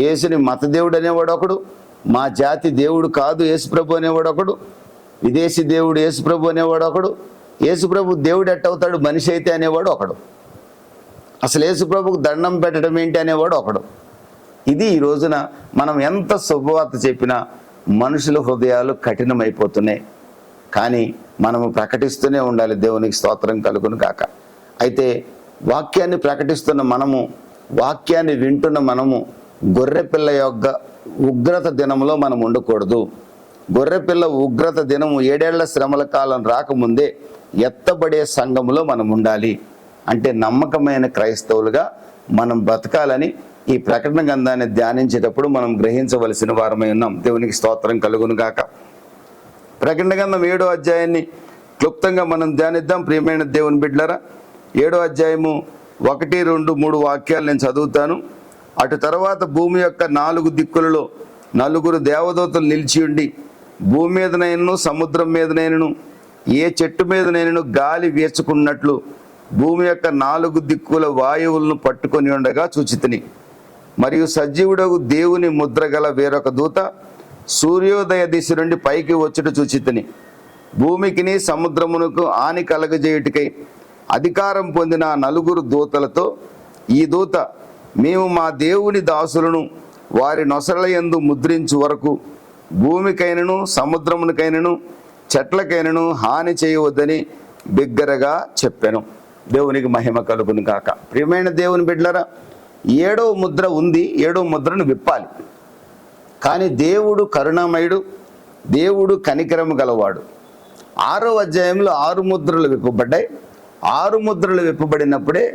యేసుని మతదేవుడు అనేవాడు ఒకడు, మా జాతి దేవుడు కాదు యేసుప్రభు అనేవాడు ఒకడు, విదేశీ దేవుడు యేసుప్రభు అనేవాడు ఒకడు, యేసుప్రభు దేవుడు ఎట్టవుతాడు మనిషి అయితే అనేవాడు ఒకడు, అసలు యేసుప్రభుకు దండం పెట్టడం ఏంటి అనేవాడు ఒకడు. ఇది ఈ రోజున మనం ఎంత శుభవార్త చెప్పినా మనుషుల హృదయాలు కఠినమైపోతున్నాయి. కానీ మనము ప్రకటిస్తూనే ఉండాలి. దేవునికి స్తోత్రం కలుగును కాక. అయితే వాక్యాన్ని ప్రకటిస్తున్న మనము, వాక్యాన్ని వింటున్న మనము గొర్రెపిల్ల యొక్క ఉగ్రత దినంలో మనం ఉండకూడదు. గొర్రెపిల్ల ఉగ్రత దినము 7 ఏళ్ల శ్రమల కాలం రాకముందే ఎత్తబడే సంఘములో మనం ఉండాలి. అంటే నమ్మకమైన క్రైస్తవులుగా మనం బతకాలని ఈ ప్రకటన గ్రంథాన్ని ధ్యానించేటప్పుడు మనం గ్రహించవలసిన వారమై ఉన్నాం. దేవునికి స్తోత్రం కలుగును గాక. ప్రకటన గ్రంథం 7వ అధ్యాయాన్ని క్లుప్తంగా మనం ధ్యానిద్దాం. ప్రియమైన దేవుని బిడ్డలారా, 7వ అధ్యాయము 1, 2, 3 వాక్యాలు నేను చదువుతాను. అటు తర్వాత భూమి యొక్క 4 దిక్కులలో 4 దేవదూతలు నిలిచి ఉండి, భూమి మీదనైనను సముద్రం మీదనైనను ఏ చెట్టు మీదనైనను గాలి వీచుకున్నట్లు భూమి యొక్క 4 దిక్కుల వాయువులను పట్టుకొని ఉండగా చూచితిని. మరియు సజీవుడగు దేవుని ముద్ర గల వేరొక దూత సూర్యోదయ దిశ నుండి పైకి వచ్చుట చూచితిని. భూమికిని సముద్రమునకు హాని కలగజేయుటికై అధికారం పొందిన 4 దూతలతో, ఈ దూత మేము మా దేవుని దాసులను వారి నొసళ్ళ యందు ముద్రించు వరకు భూమికైనను సముద్రమునికైనను చెట్లకైనను హాని చేయవద్దని బిగ్గరగా చెప్పాను. దేవునికి మహిమ కలుగును కాక. ప్రియమైన దేవుని బిడ్డలారా, 7వ ముద్ర ఉంది, 7వ ముద్రను విప్పాలి. కానీ దేవుడు కరుణామయుడు, దేవుడు కనికరము గలవాడు. 6వ అధ్యాయంలో 6 ముద్రలు విప్పబడ్డాయి. 6 ముద్రలు విప్పబడినప్పుడే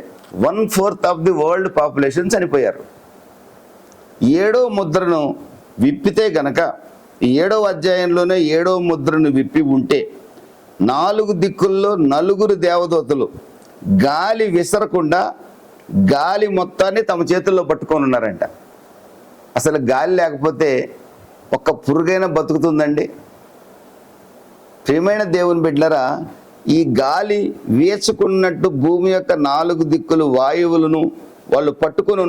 1/4 ఆఫ్ ది వరల్డ్ పాపులేషన్ చనిపోయారు. 7వ ముద్రను విప్పితే గనక, 7వ అధ్యాయంలోనే 7వ ముద్రను విప్పి ఉంటే 4 దిక్కుల్లో 4 దేవదూతలు గాలి విసరకుండా గాలి మొత్తాన్ని తమ చేతుల్లో పట్టుకొని ఉన్నారంట. అసలు గాలి లేకపోతే ఒక్క పురుగైనా బతుకుతుందండి? ప్రియమైన దేవుని బిడ్డలారా, ఈ గాలి వీచుకున్నట్టు భూమి యొక్క 4 దిక్కులు వాయువులను వాళ్ళు పట్టుకొని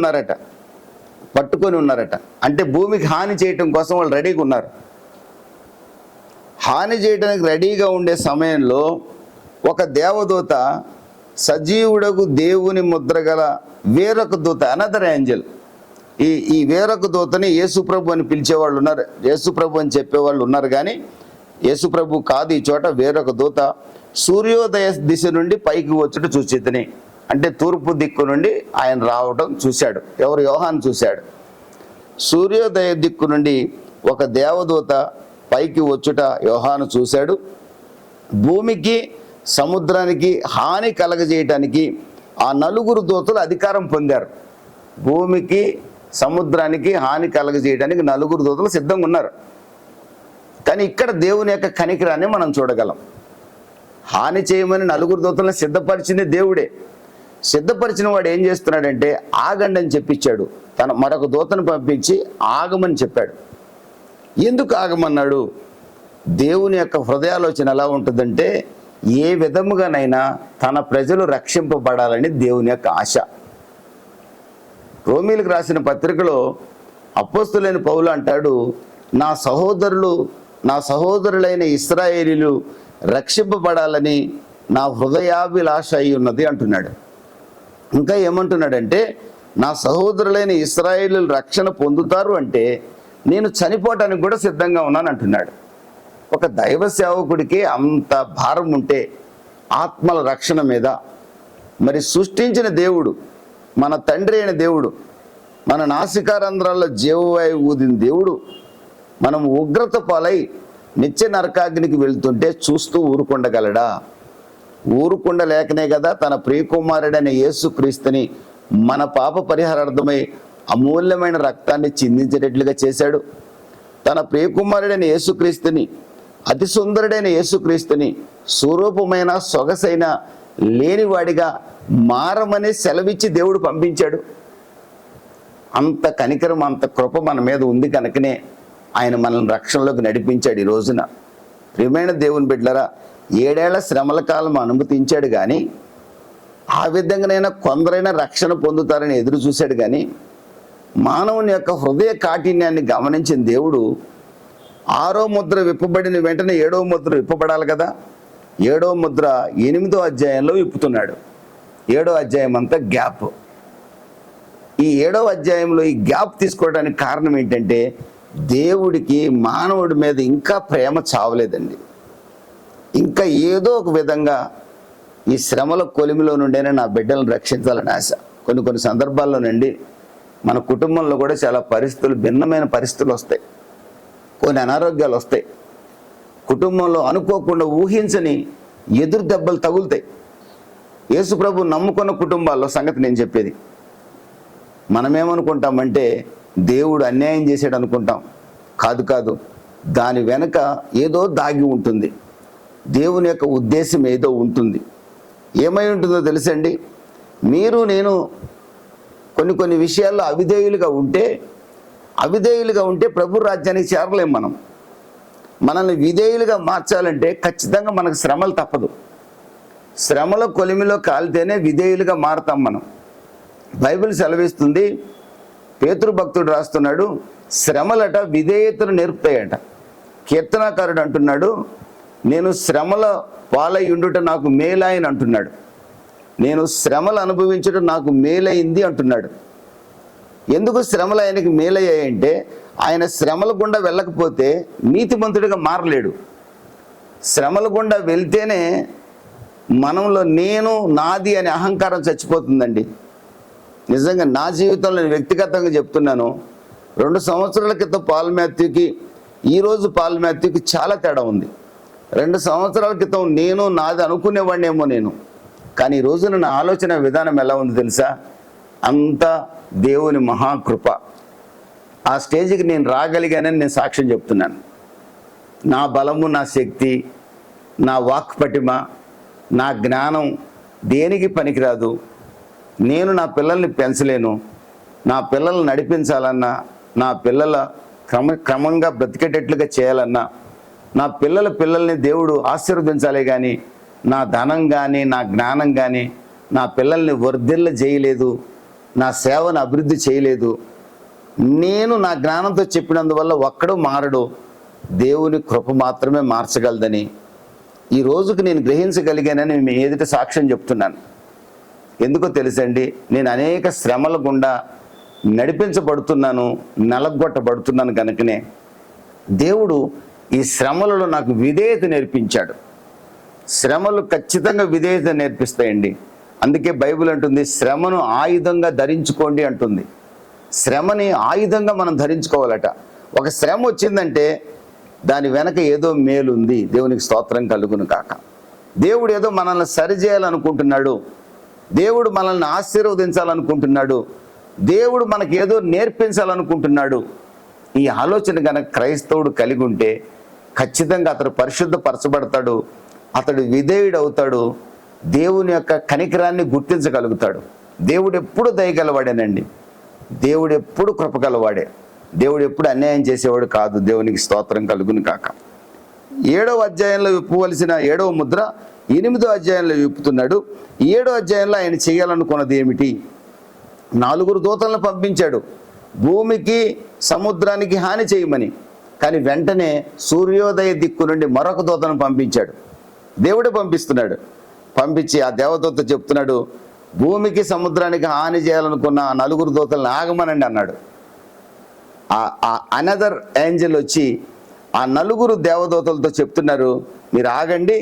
ఉన్నారట. అంటే భూమికి హాని చేయటం కోసం వాళ్ళు రెడీగా ఉన్నారు. హాని చేయడానికి రెడీగా ఉండే సమయంలో ఒక దేవదూత, సజీవుడకు దేవుని ముద్ర గల వేరొక దూత, అనదర్ ఏంజల్, ఈ వేరొక దూతని యేసుప్రభు అని పిలిచేవాళ్ళు ఉన్నారు, యేసుప్రభు అని చెప్పేవాళ్ళు ఉన్నారు. కానీ యేసుప్రభు కాదు ఈ చోట. వేరొక దూత సూర్యోదయ దిశ నుండి పైకి వచ్చుట చూచితిని. అంటే తూర్పు దిక్కు నుండి ఆయన రావడం చూశాడు. ఎవరు? యోహాను చూశాడు. సూర్యోదయ దిక్కు నుండి ఒక దేవదూత పైకి వచ్చుట యోహాను చూశాడు. భూమికి సముద్రానికి హాని కలగజేయటానికి ఆ 4 దూతలు అధికారం పొందారు. భూమికి సముద్రానికి హాని కలగజేయడానికి 4 దూతలు సిద్ధంగా ఉన్నారు. కానీ ఇక్కడ దేవుని యొక్క కనికరాన్ని మనం చూడగలం. హాని చేయమని 4 దూతలను సిద్ధపరిచింది దేవుడే. సిద్ధపరిచిన వాడు ఏం చేస్తున్నాడంటే ఆగండి అని చెప్పించాడు. తన మరొక దూతను పంపించి ఆగమని చెప్పాడు. ఎందుకు ఆగమన్నాడు? దేవుని యొక్క హృదయాలోచన ఎలా ఉంటుందంటే, ఏ విధముగానైనా తన ప్రజలు రక్షింపబడాలని దేవుని యొక్క ఆశ. రోమీలకు రాసిన పత్రికలో అపోస్తులైన పౌలు అంటాడు, నా సహోదరులైన ఇశ్రాయేలీలు రక్షింపబడాలని నా హృదయాభిలాష అయి ఉన్నది అంటున్నాడు. ఇంకా ఏమంటున్నాడంటే, నా సహోదరులైన ఇశ్రాయేలీలు రక్షణ పొందుతారు అంటే నేను చనిపోవటానికి కూడా సిద్ధంగా ఉన్నాను అంటున్నాడు. ఒక దైవ సేవకుడికి అంత భారం ఉంటే ఆత్మల రక్షణ మీద, మరి సృష్టించిన దేవుడు, మన తండ్రి అయిన దేవుడు, మన నాసికారంధ్రాల్లో జీవవాయువు ఊదిన దేవుడు, మనం ఉగ్రత పాలై నిత్య నరకాగ్నికి వెళ్తుంటే చూస్తూ ఊరుకుండగలడా? ఊరుకుండలేకనే కదా తన ప్రియకుమారుడైన యేసుక్రీస్తుని మన పాప పరిహారార్థమై అమూల్యమైన రక్తాన్ని చిందించేటట్లుగా చేశాడు. తన ప్రియకుమారుడైన యేసుక్రీస్తుని, అతి సుందరుడైన యేసుక్రీస్తుని స్వరూపమైన సొగసైన లేనివాడిగా మారమని సెలవిచ్చి దేవుడు పంపించాడు. అంత కనికరం, అంత కృప మన మీద ఉంది కనుకనే ఆయన మనల్ని రక్షణలోకి నడిపించాడు. ఈ రోజున ప్రియమైన దేవుని బిడ్డలారా, 7 ఏళ్ల శ్రమల కాలం అనుమతించాడు కానీ, ఆ విధంగానైనా కొందరైనా రక్షణ పొందుతారని ఎదురు చూశాడు కానీ, మానవుని యొక్క హృదయ కాఠిన్యాన్ని గమనించిన దేవుడు 6వ ముద్ర విప్పబడిన వెంటనే 7వ ముద్ర విప్పబడాలి కదా. 7వ ముద్ర 8వ అధ్యాయంలో విప్పుతున్నాడు. 7వ అధ్యాయం అంతా గ్యాప్. ఈ 7వ అధ్యాయంలో ఈ గ్యాప్ తీసుకోవడానికి కారణం ఏంటంటే, దేవుడికి మానవుడి మీద ఇంకా ప్రేమ చావలేదండి. ఇంకా ఏదో ఒక విధంగా ఈ శ్రమల కొలిమిలో నుండైనా నా బిడ్డలను రక్షించాలని ఆశ. కొన్ని సందర్భాల్లోనండి మన కుటుంబంలో కూడా చాలా భిన్నమైన పరిస్థితులు వస్తాయి. కొన్ని అనారోగ్యాలు వస్తాయి. కుటుంబంలో అనుకోకుండా ఊహించని ఎదురు దెబ్బలు తగులుతాయి. యేసు ప్రభు నమ్ముకున్న కుటుంబాల్లో సంగతి నేను చెప్పేది. మనమేమనుకుంటామంటే దేవుడు అన్యాయం చేశాడు అనుకుంటాం. కాదు, దాని వెనక ఏదో దాగి ఉంటుంది. దేవుని యొక్క ఉద్దేశం ఏదో ఉంటుంది. ఏమై ఉంటుందో తెలుసండి, మీరు నేను కొన్ని విషయాల్లో అవిధేయులుగా ఉంటే ప్రభు రాజ్యానికి చేరలేం. మనల్ని విధేయులుగా మార్చాలంటే ఖచ్చితంగా మనకు శ్రమలు తప్పదు. శ్రమల కొలిమిలో కాలితేనే విధేయులుగా మారతాం మనం. బైబిల్ సెలవిస్తుంది, పేతురు భక్తుడు రాస్తున్నాడు, శ్రమలట విధేయతను నేర్పుతాయట. కీర్తనాకారుడు అంటున్నాడు, నేను శ్రమల పాలై ఉండుట నాకు మేలాయని అంటున్నాడు. నేను శ్రమలు అనుభవించడం నాకు మేలైంది అంటున్నాడు. ఎందుకు శ్రమలు ఆయనకి మేలయ్యాయంటే, ఆయన శ్రమల గుండా వెళ్ళకపోతే నీతిమంతుడిగా మారలేడు. శ్రమల గుండా వెళ్తేనే మనలో నేను నాది అనే అహంకారం చచ్చిపోతుందండి. నిజంగా నా జీవితంలో నేను వ్యక్తిగతంగా చెప్తున్నాను, 2 సంవత్సరాల క్రితం పాల్ మాథ్యూకి ఈరోజు పాల్ మాథ్యూకి చాలా తేడా ఉంది. 2 సంవత్సరాల క్రితం నేను నాది అనుకునేవాడినేమో నేను, కానీ ఈ రోజున నా ఆలోచన విధానం ఎలా ఉంది తెలుసా? అంతా దేవుని మహాకృప. ఆ స్టేజ్కి నేను రాగలిగానని నేను సాక్ష్యం చెప్తున్నాను. నా బలము, నా శక్తి, నా వాక్ పటిమ, నా జ్ఞానం దేనికి పనికిరాదు. నేను నా పిల్లల్ని పెంచలేను. నా పిల్లల్ని నడిపించాలన్నా, నా పిల్లల క్రమంగా బ్రతికేటట్లుగా చేయాలన్నా, నా పిల్లల్ని దేవుడు ఆశీర్వదించాలి కానీ, నా ధనం కానీ, నా జ్ఞానం కానీ నా పిల్లల్ని వర్ధిల్ల చేయలేదు, నా సేవను అభివృద్ధి చేయలేదు. నేను నా జ్ఞానంతో చెప్పినందువల్ల ఒక్కడు మారడు, దేవుని కృప మాత్రమే మార్చగలదని ఈ రోజుకి నేను గ్రహించగలిగానని మీ ఎదుట సాక్ష్యం చెప్తున్నాను. ఎందుకో తెలుసండి, నేను అనేక శ్రమల గుండా నడిపించబడుతున్నాను, నలగొట్టబడుతున్నాను కనుకనే దేవుడు ఈ శ్రమలలో నాకు విధేయత నేర్పించాడు. శ్రమలు ఖచ్చితంగా విధేయత నేర్పిస్తాయండి. అందుకే బైబిల్ అంటుంది, శ్రమను ఆయుధంగా ధరించుకోండి అంటుంది. శ్రమని ఆయుధంగా మనం ధరించుకోవాలట. ఒక శ్రమ వచ్చిందంటే దాని వెనక ఏదో మేలు ఉంది. దేవునికి స్తోత్రం కలుగును కాక. దేవుడు ఏదో మనల్ని సరిచేయాలనుకుంటున్నాడు, దేవుడు మనల్ని ఆశీర్వదించాలనుకుంటున్నాడు, దేవుడు మనకి ఏదో నేర్పించాలనుకుంటున్నాడు. ఈ ఆలోచన కనుక క్రైస్తవుడు కలిగి ఉంటే ఖచ్చితంగా అతడు పరిశుద్ధపరచబడతాడు, అతడు విధేయుడు అవుతాడు, దేవుని యొక్క కనికరాన్ని గుర్తించగలుగుతాడు. దేవుడు ఎప్పుడు దయగలవాడేనండి, దేవుడు ఎప్పుడు కృపగలవాడే, దేవుడు ఎప్పుడు అన్యాయం చేసేవాడు కాదు. దేవునికి స్తోత్రం కలుగును కాక. 7వ అధ్యాయంలో విప్పవలసిన 7వ ముద్ర 8వ అధ్యాయంలో విప్పుతున్నాడు. 7వ అధ్యాయంలో ఆయన చేయాలనుకున్నది ఏమిటి? 4 దూతలను పంపించాడు భూమికి సముద్రానికి హాని చేయమని. కానీ వెంటనే సూర్యోదయ దిక్కు నుండి మరొక దూతను పంపించాడు. దేవుడే పంపిస్తున్నాడు. పంపించి ఆ దేవదూత చెప్తున్నాడు, భూమికి సముద్రానికి హాని చేయాలనుకున్న 4 దూతలను ఆగమనండి అన్నాడు. అనదర్ ఏంజల్ వచ్చి ఆ 4 దేవదూతలతో చెప్తున్నారు, మీరు ఆగండి,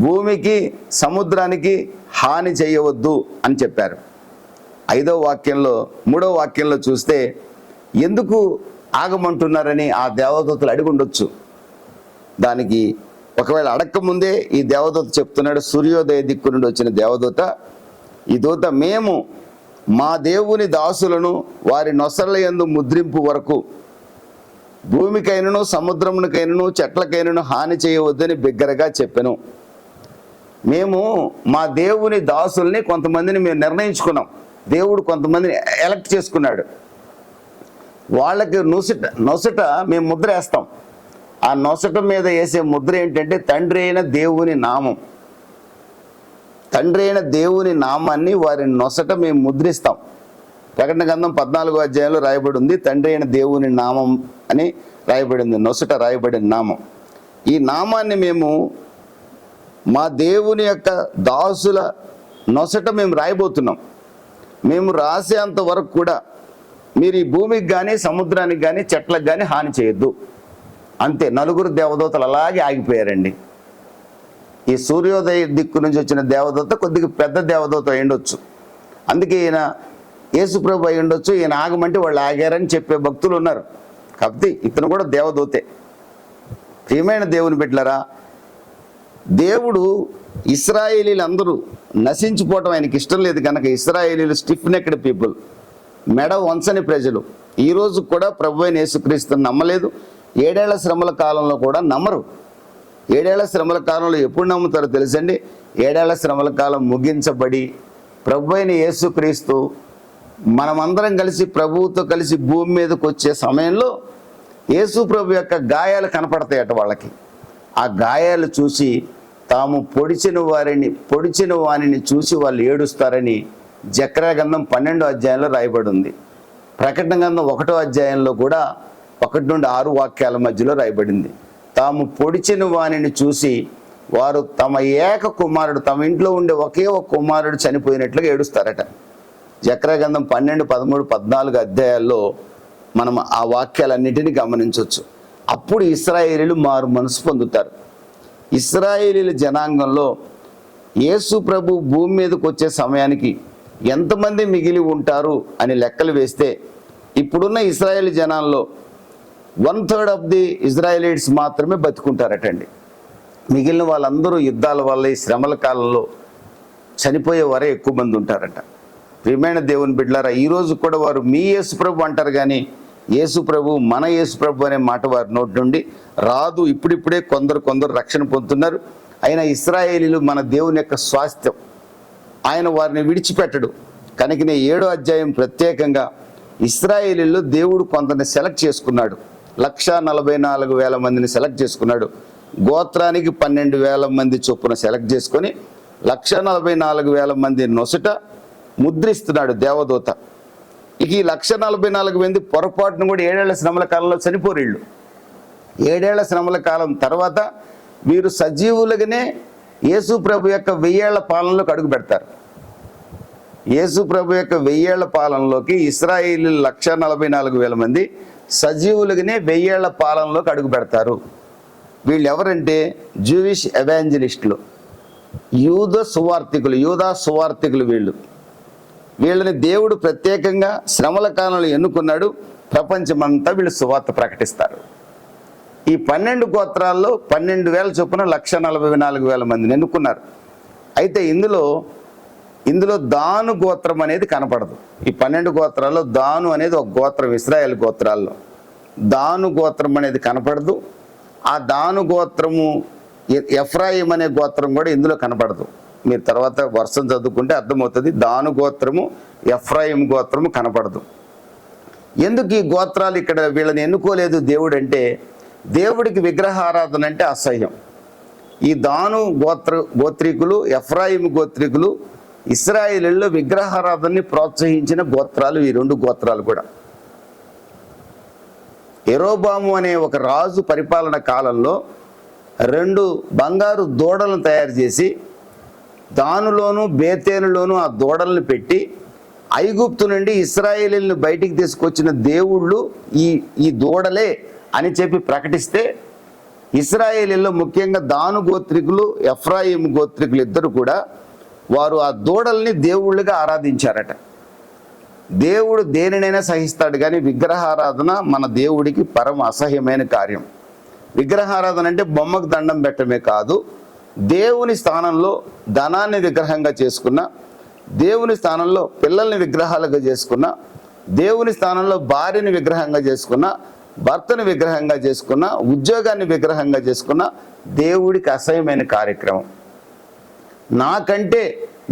భూమికి సముద్రానికి హాని చేయవద్దు అని చెప్పారు. 5వ వాక్యంలో 3వ వాక్యంలో చూస్తే ఎందుకు ఆగమంటున్నారని ఆ దేవదూతలు అడిగి ఉండొచ్చు. దానికి ఒకవేళ అడక్కముందే ఈ దేవదూత చెప్తున్నాడు, సూర్యోదయ దిక్కు నుండి వచ్చిన దేవదూత, ఈ దూత, మేము మా దేవుని దాసులను వారి నొసళ్ళ యందు ముద్రింపు వరకు భూమికైనను సముద్రమునికైనను చెట్లకైనను హాని చేయవద్దని బిగ్గరగా చెప్పెను. మేము మా దేవుని దాసుల్ని కొంతమందిని మేము నిర్ణయించుకున్నాం. దేవుడు కొంతమందిని ఎలక్ట్ చేసుకున్నాడు. వాళ్ళకి నొసట మేము ముద్ర వేస్తాం. ఆ నొసట మీద వేసే ముద్ర ఏంటంటే తండ్రి అయిన దేవుని నామం. తండ్రి అయిన దేవుని నామాన్ని వారి నొసట మేము ముద్రిస్తాం. ప్రకటన గ్రంథం 14వ అధ్యాయంలో రాయబడి ఉంది, తండ్రి అయిన దేవుని నామం అని రాయబడి ఉంది, నొసట రాయబడిన నామం. ఈ నామాన్ని మేము మా దేవుని యొక్క దాసుల నొసట మేము రాయబోతున్నాం. మేము రాసేంత వరకు కూడా మీరు ఈ భూమికి కానీ సముద్రానికి కానీ చెట్లకు కానీ హాని చేయొద్దు. అంతే. 4 దేవదూతలు అలాగే ఆగిపోయారండి. ఈ సూర్యోదయ దిక్కు నుంచి వచ్చిన దేవదూత కొద్దిగా పెద్ద దేవదూత అయి ఉండొచ్చు, అందుకే ఈయన యేసుప్రభు అయి ఉండొచ్చు. ఈయన ఆగమంటే వాళ్ళు ఆగారని చెప్పే భక్తులు ఉన్నారు. కాకపోతే ఇతను కూడా దేవదూతే. ప్రియమైన దేవుని బిడ్డలారా, దేవుడు ఇశ్రాయేలీలందరూ నశించిపోవటం ఆయనకి ఇష్టం లేదు కనుక ఇశ్రాయేలీలు స్టిఫ్ నెక్డ్ పీపుల్, మెడ వంచని ప్రజలు, ఈరోజు కూడా ప్రభు అయిన యేసుక్రీస్తుని నమ్మలేదు. 7 ఏళ్ల శ్రమల కాలంలో కూడా నమ్మరు. 7 ఏళ్ల శ్రమల కాలంలో ఎప్పుడు నమ్ముతారో తెలుసండి? 7 ఏళ్ల శ్రమల కాలం ముగించబడి ప్రభు అయిన యేసుక్రీస్తు మనమందరం కలిసి ప్రభువుతో కలిసి భూమి మీదకి వచ్చే సమయంలో యేసు ప్రభు యొక్క గాయాలు కనపడతాయట వాళ్ళకి. ఆ గాయాలు చూసి తాము పొడిచిన వారిని చూసి వాళ్ళు ఏడుస్తారని జకర్యా గ్రంథం 12వ అధ్యాయంలో రాయబడి ఉంది. ప్రకటన గ్రంథం 1వ అధ్యాయంలో కూడా 1 నుండి 6 వాక్యాల మధ్యలో రాయబడింది. తాము పొడిచిన వారిని చూసి వారు తమ ఏక కుమారుడు, తమ ఇంట్లో ఉండే ఒకే ఒక కుమారుడు చనిపోయినట్లుగా ఏడుస్తారట. జకర్యా గ్రంథం 12, 13, 14 అధ్యాయాల్లో మనం ఆ వాక్యాలన్నిటినీ గమనించవచ్చు. అప్పుడు ఇశ్రాయేలీలు మారు మనసు పొందుతారు. ఇశ్రాయేలీల జనాంగంలో యేసు ప్రభు భూమి మీదకి వచ్చే సమయానికి ఎంతమంది మిగిలి ఉంటారు అని లెక్కలు వేస్తే ఇప్పుడున్న ఇశ్రాయేల్ జనాల్లో 1/3 ఆఫ్ ది ఇజ్రాయేలీట్స్ మాత్రమే బతుకుంటారటండి. మిగిలిన వాళ్ళందరూ యుద్ధాల వల్ల ఈ శ్రమల కాలంలో చనిపోయే వారే ఎక్కువ మంది ఉంటారట. ప్రియమైన దేవుని బిడ్డలారా, ఈరోజు కూడా వారు మీ యేసు ప్రభు అంటారు కానీ యేసు ప్రభు, మన యేసు ప్రభు అనే మాట వారి నోటి నుండి రాదు. ఇప్పుడిప్పుడే కొందరు రక్షణ పొందుతున్నారు. అయినా ఇశ్రాయేలీలు మన దేవుని యొక్క స్వాస్థ్యం, ఆయన వారిని విడిచిపెట్టడు. కనుకనే 7వ అధ్యాయం ప్రత్యేకంగా ఇశ్రాయేలీల్లో దేవుడు కొందరిని సెలెక్ట్ చేసుకున్నాడు. 1,44,000 మందిని సెలెక్ట్ చేసుకున్నాడు. గోత్రానికి 12,000 మంది చొప్పున సెలెక్ట్ చేసుకొని 1,44,000 మంది నొసట ముద్రిస్తున్నాడు దేవదూత. ఇక ఈ 1,44,000 మంది పొరపాటును కూడా 7 ఏళ్ల శ్రమల కాలంలో చనిపోరు. 7 ఏళ్ల శ్రమల కాలం తర్వాత వీరు సజీవులుగానే యేసు ప్రభు యొక్క 1000 ఏళ్ల పాలనలోకి అడుగు పెడతారు. యేసు ప్రభు యొక్క 1000 ఏళ్ల పాలనలోకి ఇశ్రాయేలీలు 1,44,000 మంది సజీవులుగానే 1000 ఏళ్ల పాలనలోకి అడుగు పెడతారు. వీళ్ళు ఎవరంటే జూయిష్ ఎవాంజలిస్టులు, యూదా సువార్థికులు. వీళ్ళని దేవుడు ప్రత్యేకంగా శ్రమల కాలంలో ఎన్నుకున్నాడు. ప్రపంచమంతా వీళ్ళు సువార్త ప్రకటిస్తారు. ఈ 12 గోత్రాల్లో 12,000 చొప్పున 1,44,000 మందిని ఎన్నుకున్నారు. అయితే ఇందులో దాను గోత్రం అనేది కనపడదు. ఈ 12 గోత్రాల్లో దాను అనేది ఒక గోత్రం. ఇశ్రాయేల్ గోత్రాల్లో దాను గోత్రం అనేది కనపడదు. ఆ దాను గోత్రము, ఎఫ్రాయిం అనే గోత్రం కూడా ఇందులో కనపడదు. మీరు తర్వాత వర్షం చదువుకుంటే అర్థమవుతుంది. దాను గోత్రము, ఎఫ్రాయిం గోత్రము కనపడదు. ఎందుకు ఈ గోత్రాలు ఇక్కడ వీళ్ళని ఎన్నుకోలేదు దేవుడు అంటే, దేవుడికి విగ్రహారాధన అంటే అసహ్యం. ఈ దాను గోత్రీకులు, ఎఫ్రాయిం గోత్రీకులు ఇశ్రాయేలీయుల్లో విగ్రహారాధనని ప్రోత్సహించిన గోత్రాలు ఈ 2 గోత్రాలు కూడా. యెరోబాము అనే ఒక రాజు పరిపాలన కాలంలో 2 బంగారు దూడలను తయారు చేసి దానులోను బేతేలులోను ఆ దూడలను పెట్టి ఐగుప్తు నుండి ఇశ్రాయేలీయులను బయటికి తీసుకొచ్చిన దేవుళ్ళు ఈ దూడలే అని చెప్పి ప్రకటిస్తే ఇశ్రాయేలీయుల్లో ముఖ్యంగా దాను గోత్రికులు ఎఫ్రాయిము గోత్రికులు ఇద్దరు కూడా వారు ఆ దూడల్ని దేవుళ్ళుగా ఆరాధించారట. దేవుడు దేనినైనా సహిస్తాడు, కానీ విగ్రహారాధన మన దేవుడికి పరమ అసహ్యమైన కార్యం. విగ్రహారాధన అంటే బొమ్మకు దండం పెట్టడమే కాదు, దేవుని స్థానంలో ధనాన్ని విగ్రహంగా చేసుకున్న, దేవుని స్థానంలో పిల్లల్ని విగ్రహాలుగా చేసుకున్న, దేవుని స్థానంలో భార్యని విగ్రహంగా చేసుకున్న, భర్తను విగ్రహంగా చేసుకున్న, ఉద్యోగాన్ని విగ్రహంగా చేసుకున్న దేవుడికి అసహ్యమైన కార్యక్రమం. నాకంటే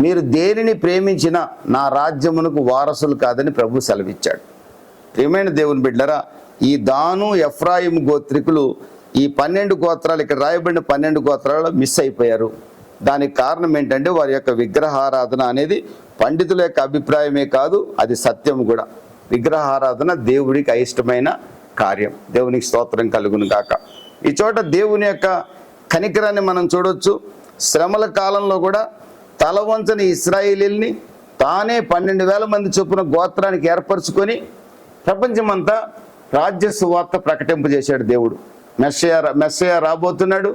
మీరు దేనిని ప్రేమించినా నా రాజ్యమునకు వారసులు కాదని ప్రభు సెలవిచ్చాడు. ప్రియమైన దేవుని బిడ్డలారా, ఈ దాను ఎఫ్రాయిము గోత్రికులు ఈ 12 గోత్రాలు, ఇక్కడ రాయబడిన 12 గోత్రాలు మిస్ అయిపోయారు. దానికి కారణం ఏంటంటే వారి యొక్క విగ్రహారాధన అనేది పండితుల యొక్క అభిప్రాయమే కాదు, అది సత్యం కూడా. విగ్రహారాధన దేవుడికి అయిష్టమైన కార్యం. దేవునికి స్తోత్రం కలుగును గాక. ఈ చోట దేవుని యొక్క కనికరాన్ని మనం చూడొచ్చు. శ్రమల కాలంలో కూడా తల వంచని ఇశ్రాయేలీల్ని తానే 12,000 మంది చొప్పున గోత్రానికి ఏర్పరచుకొని ప్రపంచమంతా రాజ్య సువార్త ప్రకటింపజేశాడు దేవుడు. మెస్సయ రాబోతున్నాడు,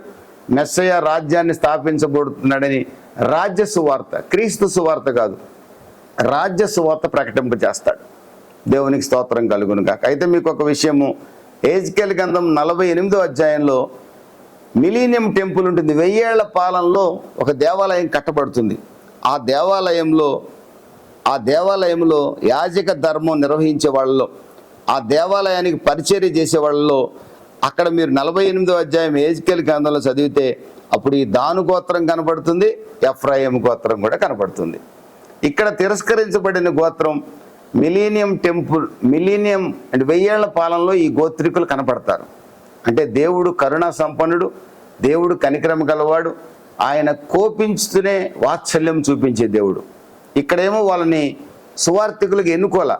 మెస్సయ రాజ్యాన్ని స్థాపించబోతున్నాడని రాజ్య సువార్త, క్రీస్తు సువార్త కాదు, రాజ్య సువార్త ప్రకటింపజేస్తాడు. దేవునికి స్తోత్రం కలుగును గాక. అయితే మీకు ఒక విషయము, ఎహెజ్కేలు గ్రంథం 48వ అధ్యాయంలో మిలీనియం టెంపుల్ ఉంటుంది. 1000 ఏళ్ల పాలనలో ఒక దేవాలయం కట్టబడుతుంది. ఆ దేవాలయంలో యాజక ధర్మం నిర్వహించే వాళ్ళలో, ఆ దేవాలయానికి పరిచర్య చేసే వాళ్ళలో అక్కడ మీరు 48వ అధ్యాయం ఎహెజ్కేలు గ్రంథంలో చదివితే అప్పుడు ఈ దాను గోత్రం కనబడుతుంది, ఎఫ్రాయిము గోత్రం కూడా కనబడుతుంది. ఇక్కడ తిరస్కరించబడిన గోత్రం మిలీనియం టెంపుల్, మిలీనియం అంటే 1000 ఏళ్ల పాలనలో ఈ గోత్రికులు కనపడతారు. అంటే దేవుడు కరుణా సంపన్నుడు, దేవుడు కనికరం గలవాడు, ఆయన కోపించుతూనే వాత్సల్యం చూపించే దేవుడు. ఇక్కడేమో వాళ్ళని సువార్థికులకు ఎన్నుకోల,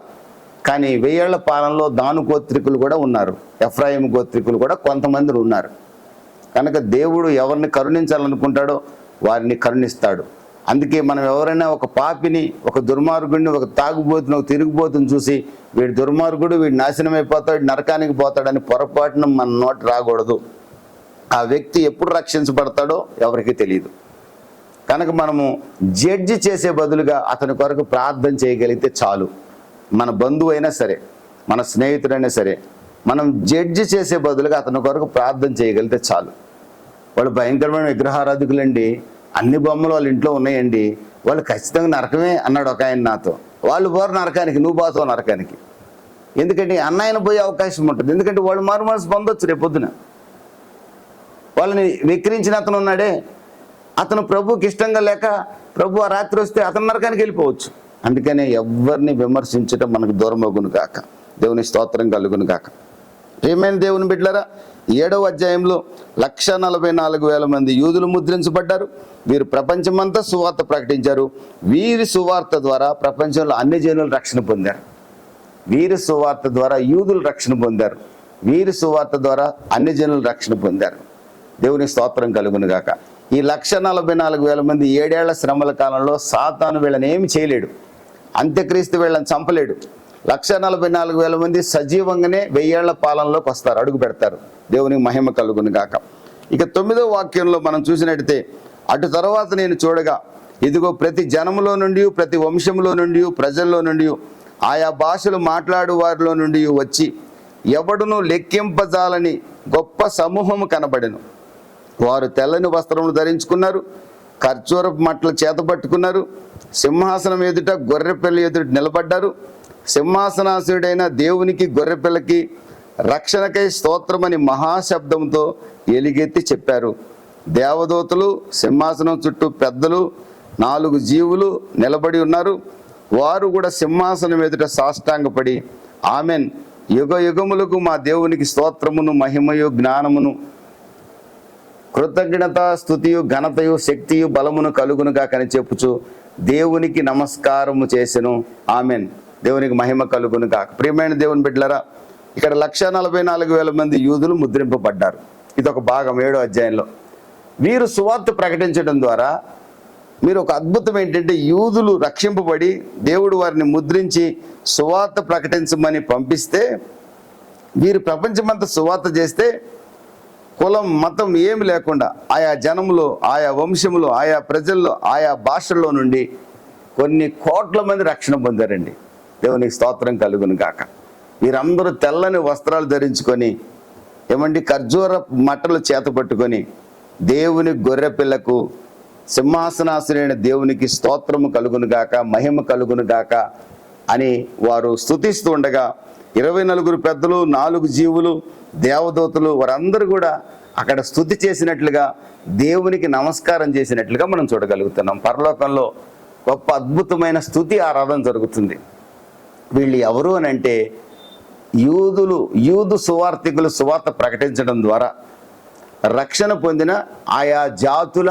కానీ 1000 ఏళ్ల పాలనలో దాను గోత్రికులు కూడా ఉన్నారు, ఎఫ్రాయిము గోత్రికులు కూడా కొంతమంది ఉన్నారు. కనుక దేవుడు ఎవరిని కరుణించాలనుకుంటాడో వారిని కరుణిస్తాడు. అందుకే మనం ఎవరైనా ఒక పాపిని, ఒక దుర్మార్గుడిని, ఒక తాగుబోతుని, ఒక తిరుగుబోతుని చూసి వీడు దుర్మార్గుడు, వీడు నాశనం అయిపోతాడు, నరకానికి పోతాడని పొరపాటున మన నోట రాకూడదు. ఆ వ్యక్తి ఎప్పుడు రక్షించబడతాడో ఎవరికి తెలియదు. కనుక మనము జడ్జి చేసే బదులుగా అతని కొరకు ప్రార్థన చేయగలిగితే చాలు. మన బంధువు అయినా సరే, మన స్నేహితుడైనా సరే, మనం జడ్జి చేసే బదులుగా అతని కొరకు ప్రార్థన చేయగలిగితే చాలు. వాళ్ళు భయంకరమైన విగ్రహారాధికులండి, అన్ని బొమ్మలు వాళ్ళ ఇంట్లో ఉన్నాయండి, వాళ్ళు ఖచ్చితంగా నరకమే అన్నాడు ఒక ఆయన నాతో. వాళ్ళు పోరు నరకానికి, నువ్వు పోతావు నరకానికి. ఎందుకంటే అన్నయన పోయే అవకాశం ఉంటుంది. ఎందుకంటే వాళ్ళు మారు మనసు పొందొచ్చు రేపొద్దున. వాళ్ళని వెక్కిరించిన అతను ఉన్నాడే, అతను ప్రభుకి ఇష్టంగా లేక ప్రభు ఆ రాత్రి వస్తే అతను నరకానికి వెళ్ళిపోవచ్చు. అందుకనే ఎవరిని విమర్శించడం మనకు దూరమగును గాక. దేవుని స్తోత్రం కలుగును గాక. ప్రియమైన దేవుని బిడ్డలారా, 7వ అధ్యాయంలో 144,000 మంది యూదులు ముద్రించబడ్డారు. వీరు ప్రపంచమంతా సువార్త ప్రకటించారు. వీరి సువార్త ద్వారా ప్రపంచంలో అన్ని జనులు రక్షణ పొందారు. వీరి సువార్త ద్వారా యూదులు రక్షణ పొందారు. వీరి సువార్త ద్వారా అన్ని జనులు రక్షణ పొందారు. దేవుని స్తోత్రం కలుగును గాక. ఈ 144,000 మంది 7 ఏళ్ల శ్రమల కాలంలో సాతాను వీళ్ళని ఏమి చేయలేడు, అంత్యక్రీస్తు వీళ్ళని చంపలేడు. 144,000 మంది సజీవంగానే 1000 ఏళ్ల పాలనలోకి వస్తారు, అడుగు పెడతారు. దేవునికి మహిమ కలుగును గాక. ఇక 9వ వాక్యంలో మనం చూసినట్టయితే, అటు తర్వాత నేను చూడగా ఇదిగో ప్రతి జనములో నుండి, ప్రతి వంశములో నుండి, ప్రజల్లో నుండి, ఆయా భాషలు మాట్లాడు వారిలో నుండి వచ్చి ఎవడును లెక్కింపజాలని గొప్ప సమూహము కనబడెను. వారు తెల్లని వస్త్రములు ధరించుకున్నారు, ఖర్జూరపు మట్టలు చేతపట్టుకున్నారు, సింహాసనం ఎదుట గొర్రెపిల్ల ఎదుట నిలబడ్డారు. సింహాసనాసుడైన దేవునికి గొర్రెపిల్లకి రక్షణకై స్తోత్రమని మహాశబ్దంతో ఎలుగెత్తి చెప్పారు. దేవదూతలు, సింహాసనం చుట్టూ పెద్దలు, 4 జీవులు నిలబడి ఉన్నారు. వారు కూడా సింహాసనం ఎదుట సాష్టాంగపడి ఆమెన్, యుగ యుగములకు మా దేవునికి స్తోత్రమును, మహిమయు, జ్ఞానమును, కృతజ్ఞత స్తుతియు ఘనతయు శక్తియు బలమును కలుగునుగా కని చెప్పుచు దేవునికి నమస్కారము చేసెను. ఆమెన్. దేవునికి మహిమ కలుగునుగా. ప్రియమైన దేవుని బిడ్డలారా, ఇక్కడ 1,44,000 మంది యూదులు ముద్రింపబడ్డారు. ఇదొక భాగం 7వ అధ్యాయంలో. వీరు సువార్త ప్రకటించడం ద్వారా మీరు ఒక అద్భుతం ఏంటంటే, యూదులు రక్షింపబడి దేవుడు వారిని ముద్రించి సువార్త ప్రకటించమని పంపిస్తే వీరు ప్రపంచమంతా సువార్త చేస్తే కులం మతం ఏమి లేకుండా ఆయా జనములు, ఆయా వంశములు, ఆయా ప్రజల్లో, ఆయా భాషల్లో నుండి కొన్ని కోట్ల మంది రక్షణ పొందారండి. దేవునికి స్తోత్రం కలుగును గాక. వీరందరూ తెల్లని వస్త్రాలు ధరించుకొని ఏమండి ఖర్జూర మట్టలు చేత పట్టుకొని దేవుని గొర్రె పిల్లకు, సింహాసనాసురైన దేవునికి స్తోత్రము కలుగును గాక, మహిమ కలుగును గాక అని వారు స్తుతిస్తూ ఉండగా 24 పెద్దలు, 4 జీవులు, దేవదూతలు వారందరూ కూడా అక్కడ స్తుతి చేసినట్లుగా, దేవునికి నమస్కారం చేసినట్లుగా మనం చూడగలుగుతున్నాం. పరలోకంలో గొప్ప అద్భుతమైన స్తుతి ఆరాధన జరుగుతుంది. వీళ్ళు ఎవరు అని అంటే యూదు సువార్థికులు సువార్త ప్రకటించడం ద్వారా రక్షణ పొందిన ఆయా జాతుల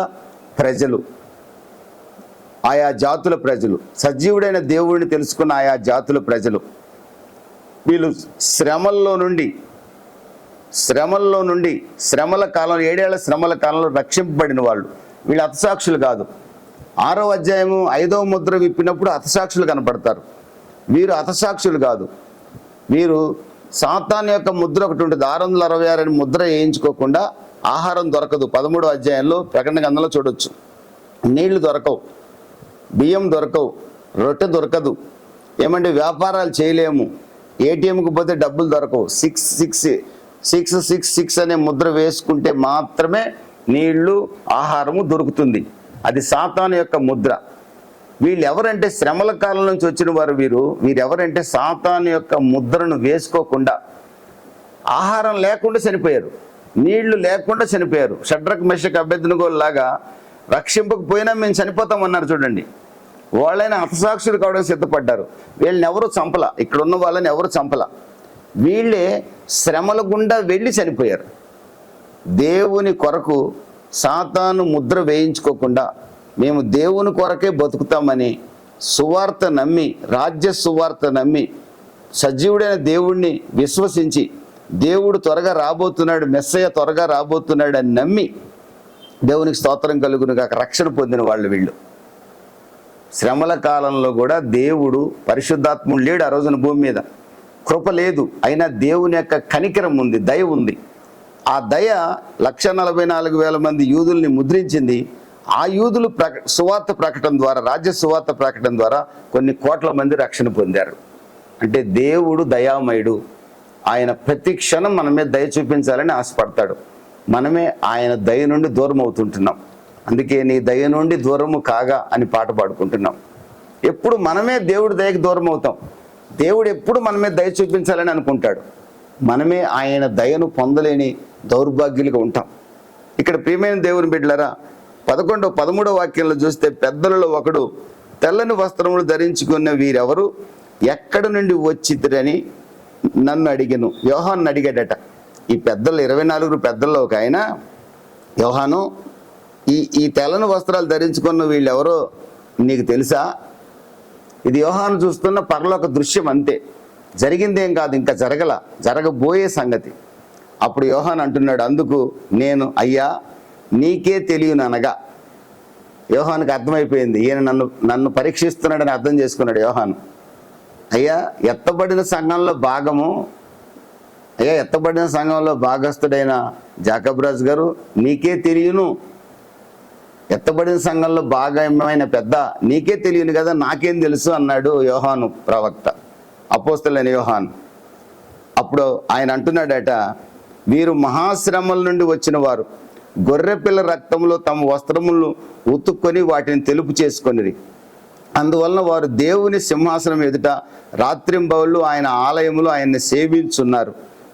ప్రజలు, సజీవుడైన దేవుడిని తెలుసుకున్న ఆయా జాతుల ప్రజలు. వీళ్ళు శ్రమల నుండి శ్రమల కాలంలో, 7 ఏళ్ల శ్రమల కాలంలో రక్షింపబడిన వాళ్ళు. వీళ్ళు హతసాక్షులు కాదు. 6వ అధ్యాయము 5వ ముద్ర విప్పినప్పుడు హతసాక్షులు కనపడతారు. వీరు హతసాక్షులు కాదు. వీరు సాతాను యొక్క ముద్ర ఒకటి ఉంటుంది. 666 అని ముద్ర వేయించుకోకుండా ఆహారం దొరకదు. 13వ అధ్యాయంలో ప్రకటన గ్రంథంలో చూడొచ్చు. నీళ్లు దొరకవు, బియ్యం దొరకవు, రొట్టె దొరకదు. ఏమంటే వ్యాపారాలు చేయలేము, ఏటీఎంకి పోతే డబ్బులు దొరకవు. 666 అనే ముద్ర వేసుకుంటే మాత్రమే నీళ్లు, ఆహారము దొరుకుతుంది. అది సాతాను యొక్క ముద్ర. వీళ్ళు ఎవరంటే శ్రమల కాలం నుంచి వచ్చిన వారు. వీరెవరంటే సాతాను యొక్క ముద్రను వేసుకోకుండా, ఆహారం లేకుండా చనిపోయారు, నీళ్లు లేకుండా చనిపోయారు. షడ్రక్ మెషక్ అబేద్నెగో లాగా రక్షింపకపోయినా మేము చనిపోతామన్నారు చూడండి. వాళ్ళైనా హతసాక్షులు కావడం సిద్ధపడ్డారు. వీళ్ళని ఎవరు చంపల, ఇక్కడ ఉన్న వాళ్ళని ఎవరు చంపల. వీళ్ళే శ్రమల గుండా వెళ్ళి చనిపోయారు. దేవుని కొరకు సాతాను ముద్ర వేయించుకోకుండా మేము దేవుని కొరకే బతుకుతామని సువార్త నమ్మి, రాజ్య సువార్త నమ్మి, సజీవుడైన దేవుణ్ణి విశ్వసించి, దేవుడు త్వరగా రాబోతున్నాడు, మెస్సయ్య త్వరగా రాబోతున్నాడు అని నమ్మి దేవునికి స్తోత్రం కలుగును గాక రక్షణ పొందిన వాళ్ళు వీళ్ళు. శ్రమల కాలంలో కూడా దేవుడు పరిశుద్ధాత్ముడు లేడు ఆ రోజున భూమి మీద, కృప లేదు. అయినా దేవుని యొక్క కనికరం ఉంది, దయ ఉంది. ఆ దయ 1,44,000 మంది యూదుల్ని ముద్రించింది. ఆ యూదులు సువార్త ప్రకటన ద్వారా, రాజ్య సువార్త ప్రకటన ద్వారా కొన్ని కోట్ల మంది రక్షణ పొందారు. అంటే దేవుడు దయామయుడు. ఆయన ప్రతి క్షణం మన మీద దయ చూపించాలని ఆశపడతాడు. మనమే ఆయన దయ నుండి దూరం అవుతుంటున్నాం. అందుకే నీ దయ నుండి దూరము కాగా అని పాట పాడుకుంటున్నాం. ఎప్పుడు మనమే దేవుడి దయకు దూరం అవుతాం. దేవుడు ఎప్పుడు మన మీద దయ చూపించాలని అనుకుంటాడు. మనమే ఆయన దయను పొందలేని దౌర్భాగ్యులుగా ఉంటాం. ఇక్కడ ప్రియమైన దేవుని బిడ్డలారా, 11వ 13వ వాక్యంలో చూస్తే పెద్దలలో ఒకడు తెల్లని వస్త్రములు ధరించుకున్న వీరెవరు, ఎక్కడి నుండి వచ్చిద్దరని నన్ను అడిగాను. యోహాను అడిగాడట. ఈ పెద్దలు 24 పెద్దల్లో ఒక ఆయన యోహాను, ఈ తెల్లని వస్త్రాలు ధరించుకున్న వీళ్ళెవరో నీకు తెలుసా? ఇది యోహాను చూస్తున్న పరలోక దృశ్యం అంతే, జరిగిందేం కాదు, ఇంకా జరగబోయే సంగతి. అప్పుడు యోహాను అంటున్నాడు, అందుకు నేను, అయ్యా నీకే తెలియననగా. యోహానుకి అర్థమైపోయింది, ఈయన నన్ను పరీక్షిస్తున్నాడని అర్థం చేసుకున్నాడు యోహాను. అయ్యా ఎత్తబడిన సంఘంలో భాగస్థుడైన జాకబ్రాజ్ గారు, నీకే తెలియను. ఎత్తబడిన సంఘంలో భాగమైన పెద్ద నీకే తెలియను కదా, నాకేం తెలుసు అన్నాడు యోహాను ప్రవక్త, అపోస్తలుడైన యోహాను. అప్పుడు ఆయన అంటున్నాడట, వీరు మహాశ్రమల నుండి వచ్చిన వారు, గొర్రెపిల్ల రక్తంలో తమ వస్త్రములను ఉతుక్కొని వాటిని తెలుపు చేసుకొనిరి. అందువలన వారు దేవుని సింహాసనం ఎదుట రాత్రింబవళ్ళు ఆయన ఆలయములు ఆయన్ని సేవించున్నారు.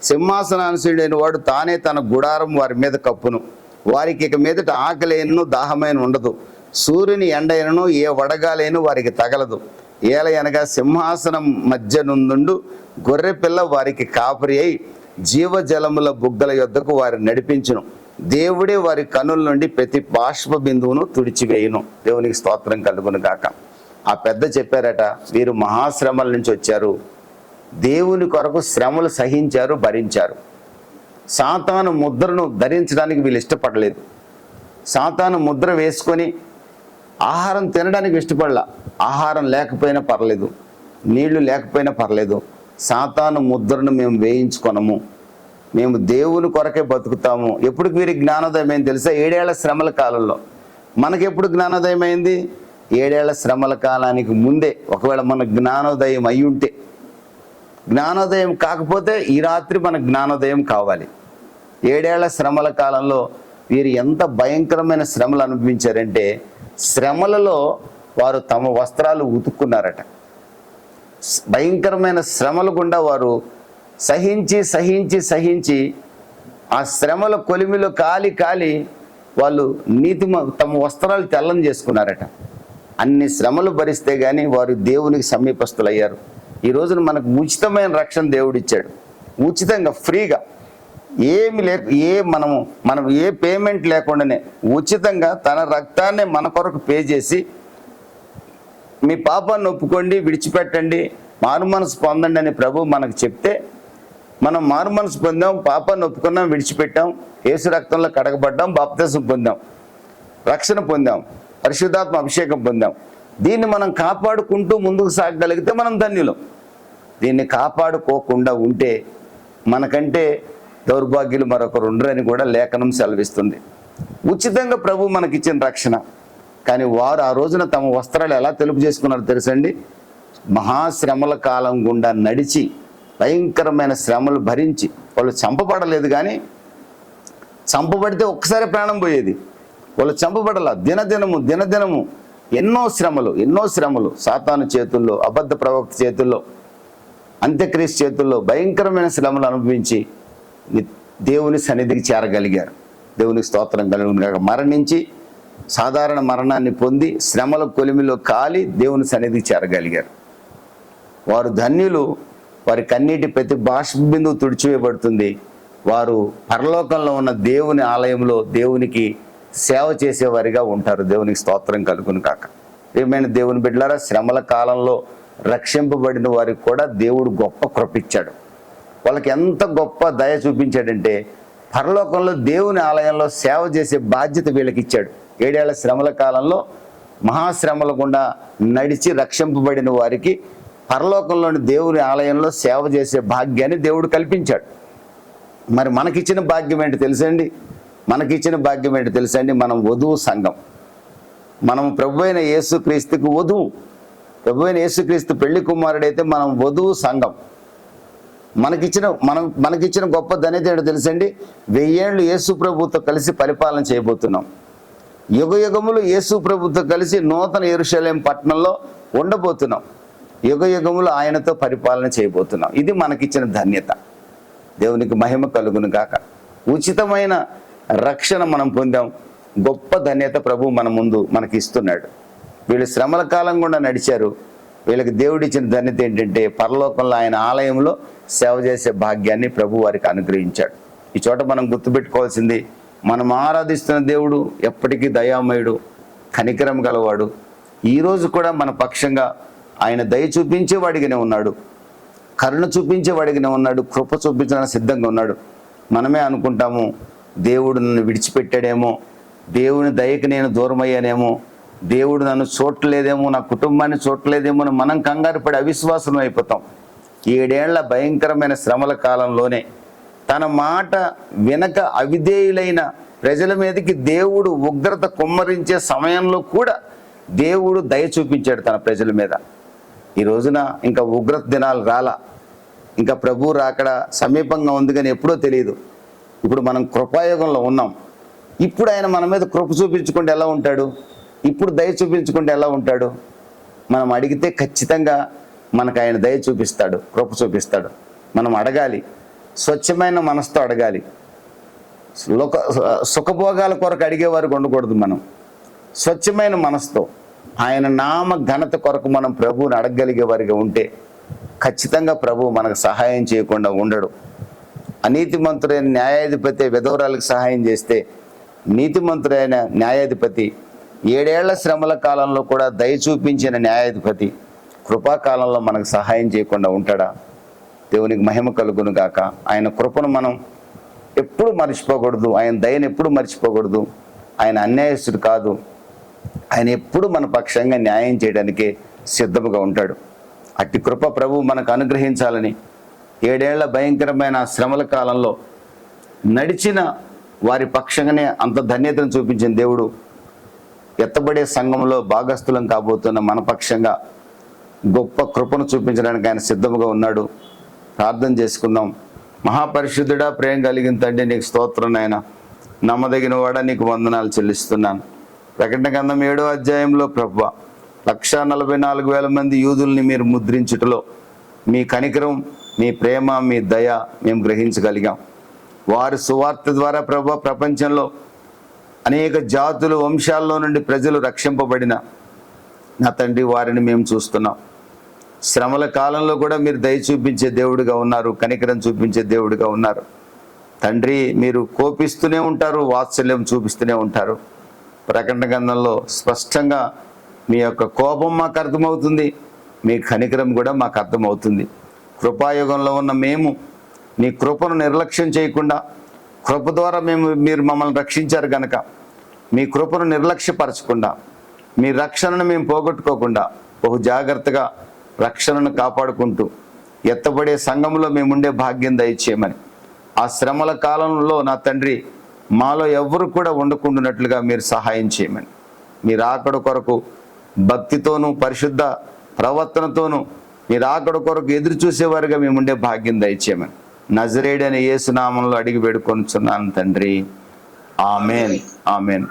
సింహాసనానుసీడైన వాడు తానే తన గుడారం వారి మీద కప్పును. వారికి ఇక మీదట ఆకలేను దాహమైన ఉండదు. సూర్యుని ఎండైనను ఏ వడగాలేను వారికి తగలదు. ఏలయనగా సింహాసనం మధ్య నుండు గొర్రెపిల్ల వారికి కాపరి అయి జీవజలముల బుగ్గల యొద్దకు వారిని నడిపించును. దేవుడే వారి కనుల నుండి ప్రతి బాష్ప బిందువును తుడిచివేయును. దేవునికి స్తోత్రం కలుగును గాక. ఆ పెద్ద చెప్పారట, వీరు మహాశ్రమల నుంచి వచ్చారు, దేవుని కొరకు శ్రమలు సహించారు, భరించారు. సాతాను ముద్రను ధరించడానికి వీళ్ళు ఇష్టపడలేదు. సాతాను ముద్ర వేసుకొని ఆహారం తినడానికి ఇష్టపడలా. ఆహారం లేకపోయినా పర్లేదు, నీళ్లు లేకపోయినా పర్లేదు, సాతాను ముద్రను మేము వేయించుకొనము, మేము దేవుని కొరకే బతుకుతాము. ఎప్పుడు వీరికి జ్ఞానోదయం అయింది తెలుసా? 7 ఏళ్ల శ్రమల కాలంలో. మనకెప్పుడు జ్ఞానోదయం అయింది? 7 ఏళ్ల శ్రమల కాలానికి ముందే. ఒకవేళ మన జ్ఞానోదయం అయి ఉంటే, జ్ఞానోదయం కాకపోతే ఈ రాత్రి మన జ్ఞానోదయం కావాలి. 7 ఏళ్ల శ్రమల కాలంలో వీరు ఎంత భయంకరమైన శ్రమలు అనుభవించారంటే, శ్రమలలో వారు తమ వస్త్రాలు ఉతుక్కున్నారట. భయంకరమైన శ్రమల గుండా వారు సహించి సహించి సహించి ఆ శ్రమల కొలిమిలో కాలి కాలి వాళ్ళు తమ వస్త్రాలు తెల్లని చేసుకున్నారట. అన్ని శ్రమలు భరిస్తే కానీ వారు దేవునికి సమీపస్తులయ్యారు. ఈ రోజున మనకు ఉచితమైన రక్షణ దేవుడు ఇచ్చాడు. ఉచితంగా, ఫ్రీగా, ఏమి మనం ఏ పేమెంట్ లేకుండానే ఉచితంగా తన రక్తాన్ని మన కొరకు పే చేసి, మీ పాపాన్ని ఒప్పుకోండి, విడిచిపెట్టండి, మారు మనసు పొందండి అని ప్రభు మనకు చెప్తే, మనం మారు మనసు పొందాం, పాపాన్ని ఒప్పుకున్నాం, విడిచిపెట్టాం, యేసు రక్తంలో కడగబడ్డాం, బాప్తిసం పొందాం, రక్షణ పొందాం, పరిశుద్ధాత్మ అభిషేకం పొందాం. దీన్ని మనం కాపాడుకుంటూ ముందుకు సాగగలిగితే మనం ధన్యులం. దీన్ని కాపాడుకోకుండా ఉంటే మనకంటే దౌర్భాగ్యులు మరొకరు ఉండరని కూడా లేఖనం సెలవిస్తుంది. ఉచితంగా ప్రభు మనకిచ్చిన రక్షణ. కానీ వారు ఆ రోజున తమ వస్త్రాలు ఎలా తెలుపు చేసుకున్నారో తెలుసండి? మహాశ్రమల కాలం గుండా నడిచి భయంకరమైన శ్రమలు భరించి, వాళ్ళు చంపబడలేదు, కానీ చంపబడితే ఒక్కసారి ప్రాణం పోయేది. వాళ్ళు చంపబడలా. దినదినము ఎన్నో శ్రమలు సాతాను చేతుల్లో, అబద్ధ ప్రవక్త చేతుల్లో, అంత్యక్రీస్తు చేతుల్లో భయంకరమైన శ్రమలు అనుభవించి దేవుని సన్నిధికి చేరగలిగారు. దేవునికి స్తోత్రం కలుగును. మరణించి సాధారణ మరణాన్ని పొంది శ్రమల కొలిమిలో కాలి దేవుని సన్నిధికి చేరగలిగారు. వారు ధన్యులు. వారి కన్నీటి ప్రతి బాష్ప బిందువు తుడిచివేయబడుతుంది. వారు పరలోకంలో ఉన్న దేవుని ఆలయంలో దేవునికి సేవ చేసేవారిగా ఉంటారు. దేవునికి స్తోత్రం కలుగును కాక. ఏమైనా దేవుని బిడ్డలారా, శ్రమల కాలంలో రక్షింపబడిన వారికి కూడా దేవుడు గొప్ప కృప ఇచ్చాడు. వాళ్ళకి ఎంత గొప్ప దయ చూపించాడంటే, పరలోకంలో దేవుని ఆలయంలో సేవ చేసే బాధ్యత వీళ్ళకి ఇచ్చాడు. 7 ఏళ్ల శ్రమల కాలంలో మహాశ్రమల గుండా నడిచి రక్షింపబడిన వారికి పరలోకంలోని దేవుని ఆలయంలో సేవ చేసే భాగ్యాన్ని దేవుడు కల్పించాడు. మరి మనకిచ్చిన భాగ్యం ఏంటి తెలుసండి? మనం వధువు సంఘం. మనం ప్రభువైన యేసుక్రీస్తుకు వధువు. ప్రభువైన యేసుక్రీస్తు పెళ్లి కుమారుడైతే మనం వధువు సంఘం. మనకిచ్చిన గొప్ప ధన్యత ఏంటో తెలుసండి? 1000 ఏళ్ళు యేసు ప్రభుతో కలిసి పరిపాలన చేయబోతున్నాం. యుగయుగములు యేసు ప్రభుతో కలిసి నూతన యెరూషలేము పట్టణంలో ఉండబోతున్నాం. యుగయుగములు ఆయనతో పరిపాలన చేయబోతున్నాం. ఇది మనకిచ్చిన ధన్యత. దేవునికి మహిమ కలుగును గాక. ఉచితమైన రక్షణ మనం పొందాం. గొప్ప ధన్యత ప్రభు మన ముందు మనకి ఇస్తున్నాడు. వీళ్ళు శ్రమల కాలం గుండా నడిచారు. వీళ్ళకి దేవుడిచ్చిన ధన్యత ఏంటంటే, పరలోకంలో ఆయన ఆలయంలో సేవ చేసే భాగ్యాన్ని ప్రభు వారికి అనుగ్రహించాడు. ఈ చోట మనం గుర్తుపెట్టుకోవాల్సింది, మనం ఆరాధిస్తున్న దేవుడు ఎప్పటికీ దయామయుడు, కనికరం గలవాడు. ఈరోజు కూడా మన పక్షంగా ఆయన దయ చూపించేవాడిగానే ఉన్నాడు, కరుణ చూపించేవాడిగానే ఉన్నాడు, కృప చూపించడానికి సిద్ధంగా ఉన్నాడు. మనమే అనుకుంటాము, దేవుడు నన్ను విడిచిపెట్టాడేమో, దేవుని దయకి నేను దూరం అయ్యానేమో, దేవుడు నన్ను చూడలేదేమో, నా కుటుంబాన్ని చూడలేదేమో అని మనం కంగారు పడి అవిశ్వాసం అయిపోతాం. 7 ఏళ్ల భయంకరమైన శ్రమల కాలంలోనే తన మాట వినక అవిధేయులైన ప్రజల మీదకి దేవుడు ఉగ్రత కుమ్మరించే సమయంలో కూడా దేవుడు దయ చూపించాడు తన ప్రజల మీద. ఈ రోజున ఇంకా ఉగ్రత దినాలు రాలా, ఇంకా ప్రభు రాకడ సమీపంగా ఉంది, కానీ ఎప్పుడో తెలియదు. ఇప్పుడు మనం కృపాయుగంలో ఉన్నాం. ఇప్పుడు ఆయన మన మీద కృప చూపించుకుంటే ఎలా ఉంటాడు? ఇప్పుడు దయ చూపించుకుంటే ఎలా ఉంటాడు? మనం అడిగితే ఖచ్చితంగా మనకు ఆయన దయ చూపిస్తాడు, కృప చూపిస్తాడు. మనం అడగాలి, స్వచ్ఛమైన మనసుతో అడగాలి. సుఖభోగాల కొరకు అడిగేవారికి ఉండకూడదు. మనం స్వచ్ఛమైన మనసుతో ఆయన నామ ఘనత కొరకు మనం ప్రభువుని అడగగలిగే వారిగా ఉంటే ఖచ్చితంగా ప్రభు మనకు సహాయం చేయకుండా ఉండడు. అనీతిమంతుడైన న్యాయాధిపతి విధవరాలకు సహాయం చేస్తే, నీతిమంతుడైన న్యాయాధిపతి 7 ఏళ్ల శ్రమల కాలంలో కూడా దయ చూపించిన న్యాయాధిపతి కృపాకాలంలో మనకు సహాయం చేయకుండా ఉంటాడా? దేవునికి మహిమ కలుగును గాక. ఆయన కృపను మనం ఎప్పుడు మర్చిపోకూడదు. ఆయన దయను ఎప్పుడు మర్చిపోకూడదు. ఆయన అన్యాయస్తుడు కాదు. ఆయన ఎప్పుడు మన పక్షంగా న్యాయం చేయడానికే సిద్ధముగా ఉంటాడు. అట్టి కృప ప్రభు మనకు అనుగ్రహించాలని 7 ఏళ్ల భయంకరమైన శ్రమల కాలంలో నడిచిన వారి పక్షంగానే అంత ధన్యతను చూపించిన దేవుడు ఎత్తబడే సంఘంలో భాగస్థులం కాబోతున్న మన పక్షంగా గొప్ప కృపను చూపించడానికి ఆయన సిద్ధముగా ఉన్నాడు. ప్రార్థన చేసుకుందాం. మహాపరిశుద్ధుడా, ప్రేమ కలిగిన తండ్రి, నీకు స్తోత్రం నాయన. నమ్మదగిన వాడా, నీకు వందనాలు చెల్లిస్తున్నాను. ప్రకటన గ్రంథం 7వ అధ్యాయంలో ప్రభువా 1,44,000 మంది యూదుల్ని మీరు ముద్రించుటలో మీ కనికరం, మీ ప్రేమ, మీ దయ మేము గ్రహించగలిగాం. వారి సువార్త ద్వారా ప్రభువా ప్రపంచంలో అనేక జాతులు, వంశాల్లో నుండి ప్రజలు రక్షింపబడిన నా తండ్రి వారిని మేము చూస్తున్నాం. శ్రమల కాలంలో కూడా మీరు దయ చూపించే దేవుడిగా ఉన్నారు, కనికరం చూపించే దేవుడిగా ఉన్నారు. తండ్రి, మీరు కోపిస్తూనే ఉంటారు, వాత్సల్యం చూపిస్తూనే ఉంటారు. ప్రకటన గ్రంథంలో స్పష్టంగా మీ యొక్క కోపం మాకు అర్థమవుతుంది, మీ కనికరం కూడా మాకు అర్థమవుతుంది. కృపాయుగంలో ఉన్న మేము నీ కృపను నిర్లక్ష్యం చేయకుండా, కృప ద్వారా మీరు మమ్మల్ని రక్షించారు కనుక మీ కృపను నిర్లక్ష్యపరచకుండా, మీ రక్షణను మేము పోగొట్టుకోకుండా బహు జాగ్రత్తగా రక్షణను కాపాడుకుంటూ ఎత్తబడే సంఘంలో మేముండే భాగ్యం దయచేయమని, ఆ శ్రమల కాలంలో నా తండ్రి మాలో ఎవ్వరు కూడా ఉండకుండానట్లుగా మీరు సహాయం చేయమని, మీరు ఆకడ కొరకు భక్తితోనూ పరిశుద్ధ ప్రవర్తనతోనూ మీరు ఆకడ కొరకు ఎదురు చూసేవారుగా మేముండే భాగ్యం దయచేయమని నజరేయుడైన యేసు నామములో అడిగి వేడుకొనుచున్నాను తండ్రి. ఆమేన్, ఆమేన్.